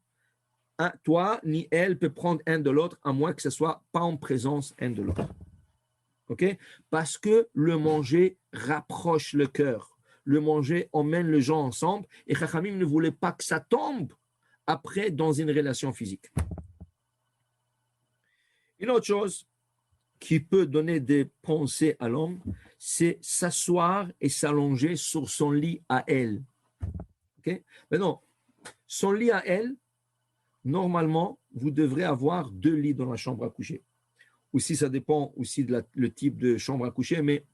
ni elle peut prendre un de l'autre, à moins que ce ne soit pas en présence un de l'autre. OK? Parce que le manger rapproche le cœur. Le manger emmène les gens ensemble. Et Chachamim ne voulait pas que ça tombe après dans une relation physique. Une autre chose qui peut donner des pensées à l'homme, c'est s'asseoir et s'allonger sur son lit à elle. Okay? Mais non, son lit à elle, normalement, vous devrez avoir 2 lits dans la chambre à coucher. Aussi, ça dépend aussi de le type de chambre à coucher, mais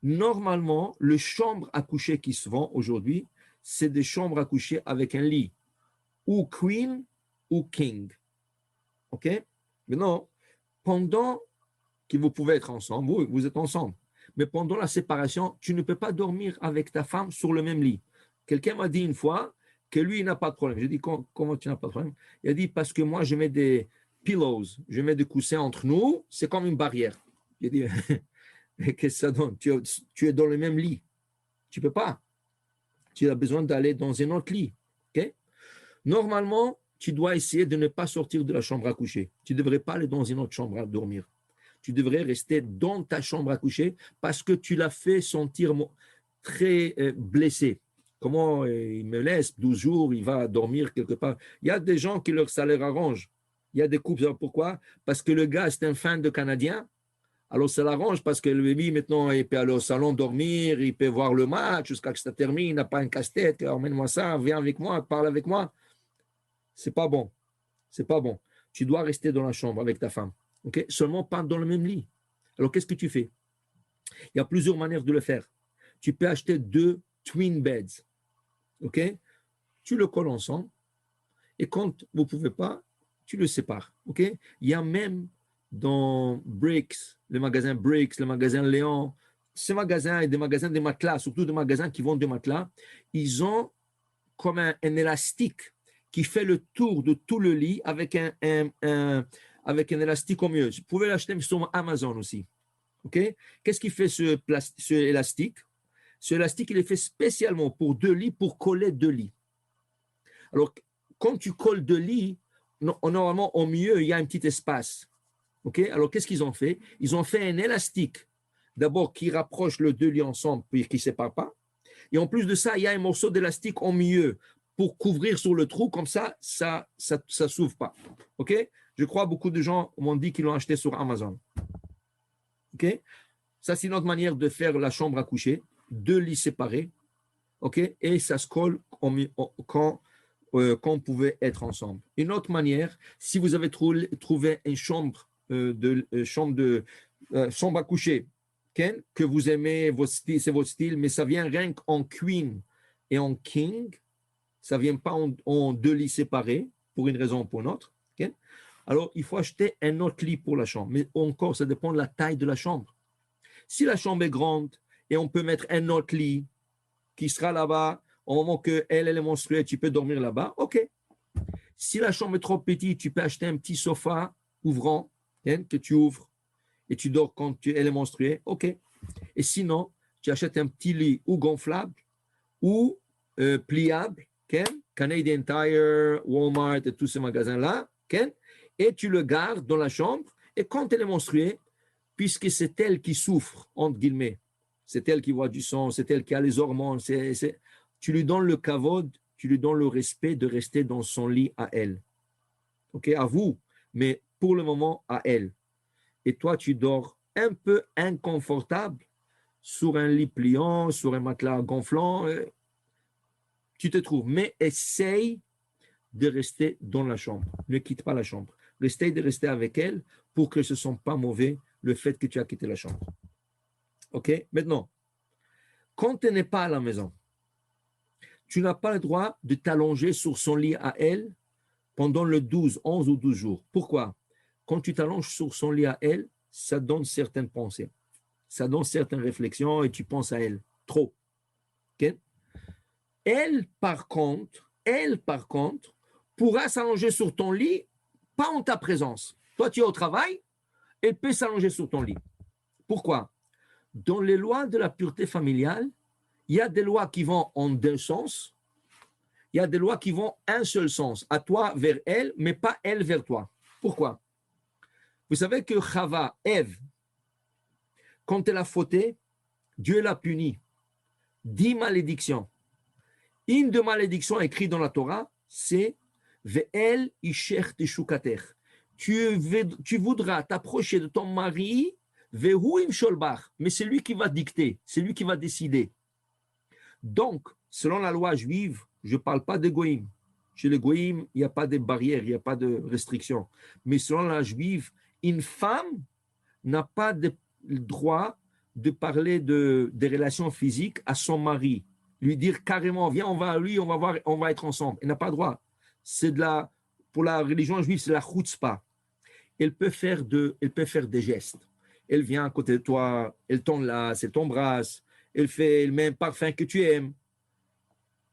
normalement, les chambres à coucher qui se vendent aujourd'hui, c'est des chambres à coucher avec un lit, ou queen ou king. OK? Maintenant, pendant que vous pouvez être ensemble, vous êtes ensemble, mais pendant la séparation, tu ne peux pas dormir avec ta femme sur le même lit. Quelqu'un m'a dit une fois que lui, il n'a pas de problème. J'ai dit, comment tu n'as pas de problème? Il a dit, parce que moi, je mets des pillows, je mets des coussins entre nous, c'est comme une barrière. J'ai dit, qu'est-ce que ça donne? Tu es dans le même lit. Tu ne peux pas. Tu as besoin d'aller dans un autre lit. Okay? Normalement, tu dois essayer de ne pas sortir de la chambre à coucher. Tu ne devrais pas aller dans une autre chambre à dormir. Tu devrais rester dans ta chambre à coucher parce que tu l'as fait sentir très blessé. Comment il me laisse 12 jours, il va dormir quelque part. Il y a des gens qui leur salaire arrange. Il y a des couples. Pourquoi? Parce que le gars, c'est un fan de Canadien. Alors, ça l'arrange parce que le bébé, maintenant, il peut aller au salon dormir, il peut voir le match jusqu'à ce que ça termine, il n'a pas un casse-tête. Emmène-moi ça, viens avec moi, parle avec moi. C'est pas bon. C'est pas bon. Tu dois rester dans la chambre avec ta femme. Okay? Seulement pas dans le même lit. Alors, qu'est-ce que tu fais? Il y a plusieurs manières de le faire. Tu peux acheter 2 twin beds. OK? Tu le colles ensemble. Et quand vous ne pouvez pas, tu le sépares. OK? Il y a même dans Bricks, le magasin Bricks, le magasin Léon, ces magasins et des magasins de matelas, surtout des magasins qui vendent des matelas, ils ont comme un élastique qui fait le tour de tout le lit avec avec un élastique au mieux. Vous pouvez l'acheter sur Amazon aussi. Okay? Qu'est-ce qui fait ce élastique? Ce élastique, il est fait spécialement pour 2 lits, pour coller 2 lits. Alors, quand tu colles 2 lits, normalement, au milieu, il y a un petit espace. Okay? Alors, qu'est-ce qu'ils ont fait? Ils ont fait un élastique, d'abord, qui rapproche les 2 lits ensemble, puis qui ne sépare pas. Et en plus de ça, il y a un morceau d'élastique au milieu pour couvrir sur le trou, comme ça s'ouvre pas. OK? Je crois que beaucoup de gens m'ont dit qu'ils l'ont acheté sur Amazon. OK? Ça, c'est une autre manière de faire la chambre à coucher. 2 lits séparés. OK? Et ça se colle quand on pouvait être ensemble. Une autre manière, si vous avez trouvé une chambre, chambre à coucher, okay, que vous aimez, c'est votre style, mais ça vient rien qu'en queen et en king, ça ne vient pas en deux lits séparés, pour une raison ou pour une autre. Okay? Alors, il faut acheter un autre lit pour la chambre. Mais encore, ça dépend de la taille de la chambre. Si la chambre est grande et on peut mettre un autre lit qui sera là-bas, au moment qu'elle est menstruée, tu peux dormir là-bas, OK. Si la chambre est trop petite, tu peux acheter un petit sofa ouvrant que tu ouvres et tu dors quand elle est menstruée, OK. Et sinon, tu achètes un petit lit ou gonflable ou pliable, Canadian Tire, Walmart et tous ces magasins-là, et tu le gardes dans la chambre. Et quand elle est menstruée, puisque c'est elle qui souffre, entre guillemets, c'est elle qui voit du sang, c'est elle qui a les hormones, tu lui donnes le kavod, tu lui donnes le respect de rester dans son lit à elle. OK, à vous, mais pour le moment, à elle. Et toi, tu dors un peu inconfortable sur un lit pliant, sur un matelas gonflant, tu te trouves. Mais essaye de rester dans la chambre. Ne quitte pas la chambre. Essaye de rester avec elle pour que ce ne soit pas mauvais le fait que tu as quitté la chambre. OK? Maintenant, quand tu n'es pas à la maison, tu n'as pas le droit de t'allonger sur son lit à elle pendant le 11 ou 12 jours. Pourquoi? Quand tu t'allonges sur son lit à elle, ça donne certaines pensées. Ça donne certaines réflexions et tu penses à elle. Trop. Okay? Elle, par contre, pourra s'allonger sur ton lit, pas en ta présence. Toi, tu es au travail, elle peut s'allonger sur ton lit. Pourquoi? Dans les lois de la pureté familiale, il y a des lois qui vont en deux sens, il y a des lois qui vont un seul sens, à toi vers elle, mais pas elle vers toi. Pourquoi? Vous savez que Chava, Ève, quand elle a fauté, Dieu l'a punie. 10 malédictions. Une de malédictions écrite dans la Torah, c'est Ve'el isher teshukater. Tu voudras t'approcher de ton mari, Vehu im sholbach, mais c'est lui qui va dicter, c'est lui qui va décider. Donc, selon la loi juive, je ne parle pas de goïm. Chez les goïm, il n'y a pas de barrières, il n'y a pas de restrictions. Mais selon la loi juive, une femme n'a pas le droit de parler des relations physiques à son mari. Lui dire carrément, viens, on va voir, on va être ensemble. Elle n'a pas le droit. Pour la religion juive, c'est la chutzpah. Elle peut faire des gestes. Elle vient à côté de toi, elle t'enlace, elle t'embrasse, elle met un parfum que tu aimes.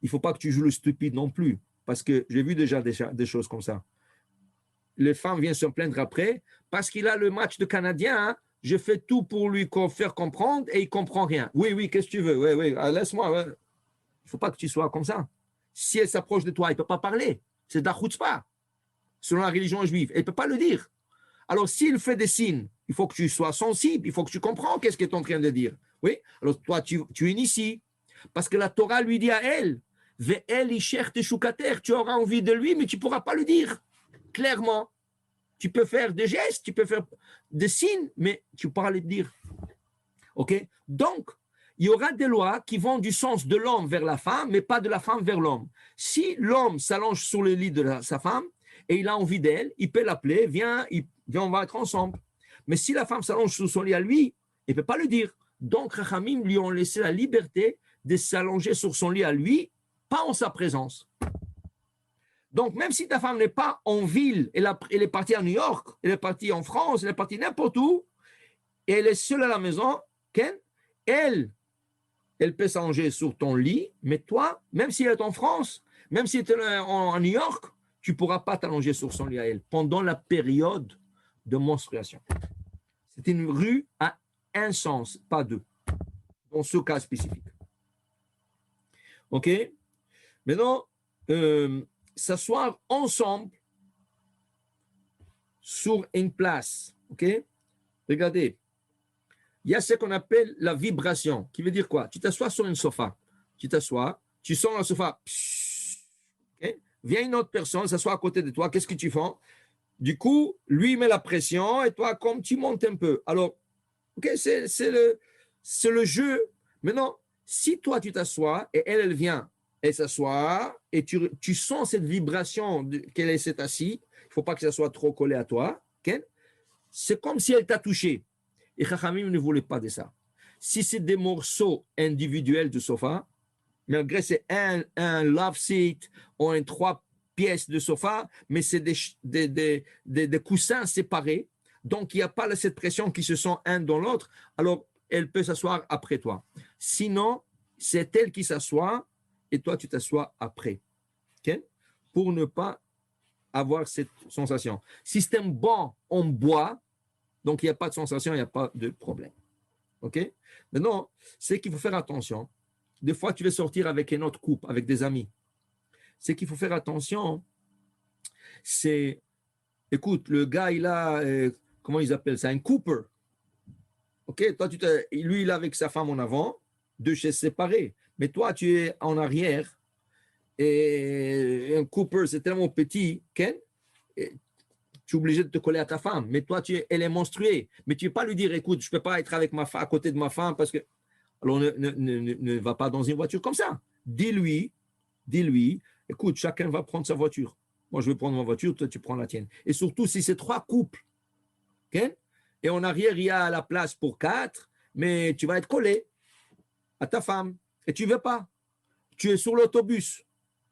Il ne faut pas que tu joues le stupide non plus, parce que j'ai vu déjà des choses comme ça. Les femmes viennent se plaindre après, parce qu'il a le match de Canadien, hein, je fais tout pour lui faire comprendre et il ne comprend rien. Oui, qu'est-ce que tu veux? Oui, laisse-moi. Ouais. Il ne faut pas que tu sois comme ça. Si elle s'approche de toi, elle ne peut pas parler. C'est de la chutzpah, selon la religion juive. Elle ne peut pas le dire. Alors, s'il fait des signes, il faut que tu sois sensible, il faut que tu comprends qu'est-ce qu'il est en train de dire. Oui, alors toi, tu inities. Parce que la Torah lui dit à elle, Ve'el isher teshukater, tu auras envie de lui, mais tu ne pourras pas le dire. Clairement. Tu peux faire des gestes, tu peux faire des signes, mais tu ne pourras pas le dire. OK? Donc, il y aura des lois qui vont du sens de l'homme vers la femme, mais pas de la femme vers l'homme. Si l'homme s'allonge sur le lit de sa femme et il a envie d'elle, il peut l'appeler, viens, on va être ensemble. Mais si la femme s'allonge sur son lit à lui, il ne peut pas le dire. Donc, Rachamim lui ont laissé la liberté de s'allonger sur son lit à lui, pas en sa présence. Donc, même si ta femme n'est pas en ville, elle est partie à New York, elle est partie en France, elle est partie n'importe où, et elle est seule à la maison, elle peut s'allonger sur ton lit, mais toi, même si elle est en France, même si tu es en New York, tu ne pourras pas t'allonger sur son lit à elle pendant la période de menstruation. C'est une rue à un sens, pas deux, dans ce cas spécifique. OK? Maintenant, s'asseoir ensemble sur une place. OK? Regardez. Il y a ce qu'on appelle la vibration, qui veut dire quoi? Tu t'assois sur un sofa. Tu t'assois, tu sens le sofa. Okay? Vient une autre personne, s'assoit à côté de toi. Qu'est-ce que tu fais? Du coup, lui met la pression et toi, comme tu montes un peu. Alors, okay, c'est le jeu. Maintenant, Si toi, tu t'assois et elle vient, elle s'assoit et tu sens cette vibration qu'elle s'est assise, il ne faut pas que ça soit trop collé à toi. Okay? C'est comme si elle t'a touché. Et Chachamim ne voulait pas de ça. Si c'est des morceaux individuels de sofa, malgré c'est un love seat ou un 3 pièces de sofa, mais c'est des coussins séparés. Donc, il n'y a pas cette pression qui se sent un dans l'autre. Alors, elle peut s'asseoir après toi. Sinon, c'est elle qui s'assoit et toi, tu t'assois après. Okay? Pour ne pas avoir cette sensation. Si c'est un banc en bois, donc il n'y a pas de sensation, il n'y a pas de problème. OK? Maintenant, c'est qu'il faut faire attention. Des fois, tu veux sortir avec un autre couple, avec des amis. C'est qu'il faut faire attention. C'est, écoute, le gars, il a, comment ils appellent ça? Un Cooper. OK? Toi, lui, il est avec sa femme en avant, 2 chaises séparées. Mais toi, tu es en arrière. Et un Cooper, c'est tellement petit, Ken, tu es obligé de te coller à ta femme. Mais toi, elle est menstruée. Mais tu ne peux pas lui dire, écoute, je ne peux pas être avec à côté de ma femme parce que. Alors, ne va pas dans une voiture comme ça. Dis-lui, écoute, chacun va prendre sa voiture. Moi, je vais prendre ma voiture, toi, tu prends la tienne. Et surtout, si c'est 3 couples, okay? Et en arrière, il y a la place pour 4, mais tu vas être collé à ta femme. Et tu ne veux pas. Tu es sur l'autobus.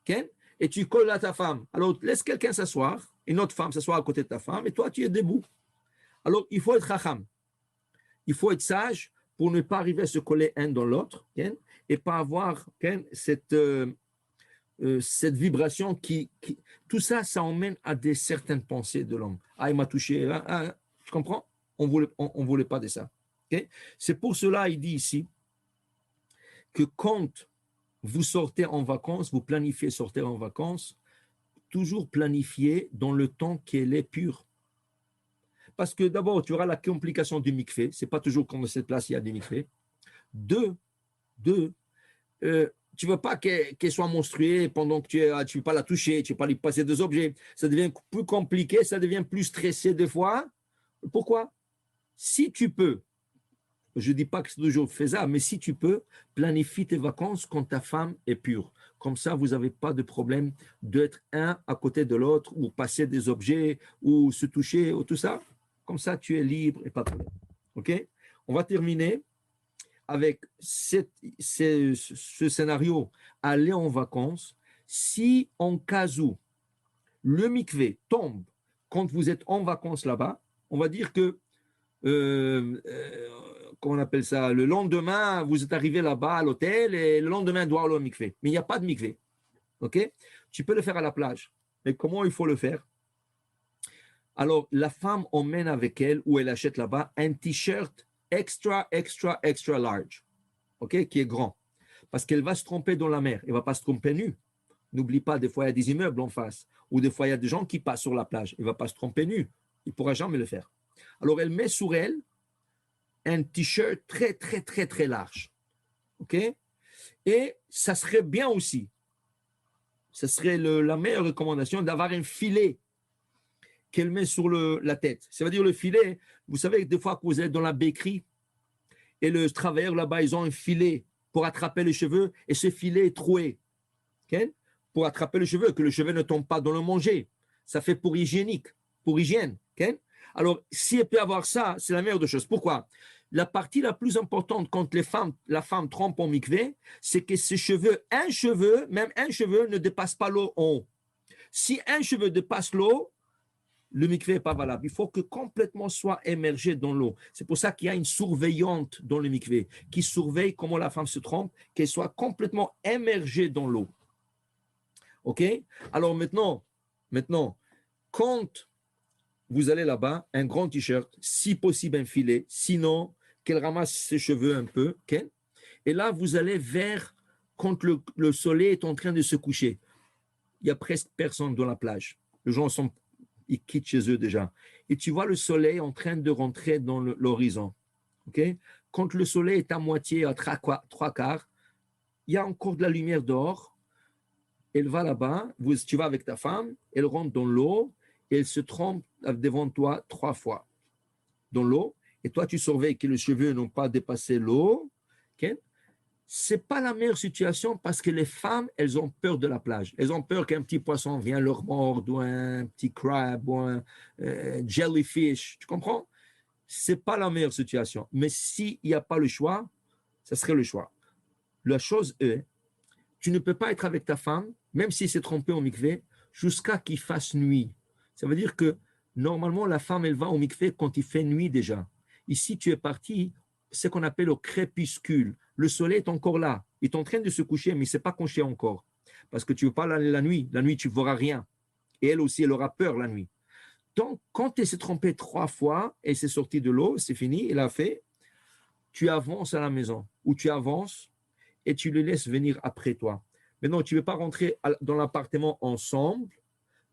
Okay? Et tu colles à ta femme. Alors, laisse quelqu'un s'asseoir, une autre femme s'asseoir à côté de ta femme, et toi, tu es debout. Alors, il faut être racham. Il faut être sage pour ne pas arriver à se coller un dans l'autre, okay? Et pas avoir cette vibration tout ça, ça emmène à certaines pensées de l'homme. Ah, il m'a touché. Tu comprends? On voulait pas de ça. Okay? C'est pour cela, il dit ici, que quand vous sortez en vacances, vous planifiez sortir en vacances, toujours planifier dans le temps qu'elle est pure. Parce que d'abord, tu auras la complication du mikvé. Ce n'est pas toujours comme cette place, il y a des mikvés. Deux, tu ne veux pas qu'elle soit menstruée pendant que tu ne veux pas la toucher, tu ne veux pas lui passer des objets. Ça devient plus compliqué, ça devient plus stressé des fois. Pourquoi? Si tu peux, je ne dis pas que c'est toujours faisable, mais si tu peux, planifie tes vacances quand ta femme est pure. Comme ça, vous n'avez pas de problème d'être un à côté de l'autre ou passer des objets ou se toucher ou tout ça. Comme ça, tu es libre et pas de problème. OK? On va terminer avec ce scénario, aller en vacances. Si en cas où le mikvé tombe quand vous êtes en vacances là-bas, on va dire que comment on appelle ça, le lendemain, vous êtes arrivé là-bas à l'hôtel et le lendemain, doit aller au mikvé. Mais il n'y a pas de mikvé. OK? Tu peux le faire à la plage. Mais comment il faut le faire? Alors, la femme emmène avec elle, ou elle achète là-bas, un t-shirt extra large. OK? Qui est grand. Parce qu'elle va se tromper dans la mer. Elle ne va pas se tromper nue. N'oublie pas, des fois, il y a des immeubles en face. Ou des fois, il y a des gens qui passent sur la plage. Elle ne va pas se tromper nue. Il ne pourra jamais le faire. Alors, elle met sur elle un t-shirt très large. OK? Et ça serait bien aussi, ça serait la meilleure recommandation d'avoir un filet qu'elle met sur la tête. Ça veut dire le filet, vous savez, des fois que vous êtes dans la béquerie et le travailleur là-bas, ils ont un filet pour attraper les cheveux et ce filet est troué. Okay? Pour attraper les cheveux, que le cheveu ne tombe pas dans le manger. Ça fait pour hygiénique, pour hygiène. Okay? Alors, si elle peut avoir ça, c'est la meilleure des choses. Pourquoi? La partie la plus importante quand la femme trompe en mikvé, c'est que ses cheveux, même un cheveu ne dépasse pas l'eau en haut. Si un cheveu dépasse l'eau, le mikvé n'est pas valable. Il faut que complètement soit émergé dans l'eau. C'est pour ça qu'il y a une surveillante dans le mikvé qui surveille comment la femme se trompe, qu'elle soit complètement émergée dans l'eau. OK? Alors maintenant, quand vous allez là-bas, un grand t-shirt, si possible un filet, sinon qu'elle ramasse ses cheveux un peu, okay? Et là, vous allez vers quand le soleil est en train de se coucher. Il n'y a presque personne dans la plage. Les gens ils quittent chez eux déjà. Et tu vois le soleil en train de rentrer dans l'horizon. Okay? Quand le soleil est à moitié, à 3/4, il y a encore de la lumière dehors. Elle va là-bas, tu vas avec ta femme, elle rentre dans l'eau, et elle se trompe devant toi 3 fois dans l'eau. Et toi, tu surveilles que les cheveux n'ont pas dépassé l'eau. Okay? Ce n'est pas la meilleure situation parce que les femmes, elles ont peur de la plage. Elles ont peur qu'un petit poisson vienne leur mordre ou un petit crabe ou un jellyfish. Tu comprends? Ce n'est pas la meilleure situation. Mais s'il n'y a pas le choix, ça serait le choix. La chose est, tu ne peux pas être avec ta femme, même si c'est trompé au mikvé, jusqu'à qu'il fasse nuit. Ça veut dire que normalement, la femme, elle va au mikvé quand il fait nuit déjà. Ici, tu es parti, c'est ce qu'on appelle au crépuscule. Le soleil est encore là. Il est en train de se coucher, mais il ne s'est pas couché encore. Parce que tu ne veux pas la nuit. La nuit, tu ne verras rien. Et elle aussi, elle aura peur la nuit. Donc, quand elle s'est trompée 3 fois, elle s'est sortie de l'eau, c'est fini, elle a fait, tu avances à la maison, ou tu avances et tu le laisses venir après toi. Maintenant, tu ne veux pas rentrer dans l'appartement ensemble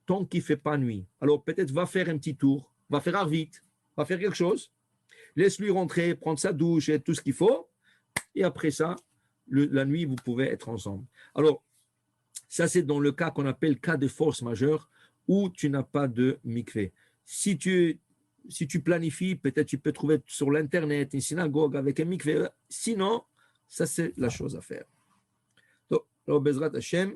tant qu'il ne fait pas nuit. Alors, peut-être va faire un petit tour, va faire vite, va faire quelque chose, laisse-lui rentrer, prendre sa douche et tout ce qu'il faut, et après ça, la nuit, vous pouvez être ensemble. Alors, ça, c'est dans le cas qu'on appelle cas de force majeure, où tu n'as pas de mikvé. Si tu planifies, peut-être tu peux trouver sur l'Internet une synagogue avec un mikvé. Sinon, ça, c'est la chose à faire. Donc, Bezrat Hashem,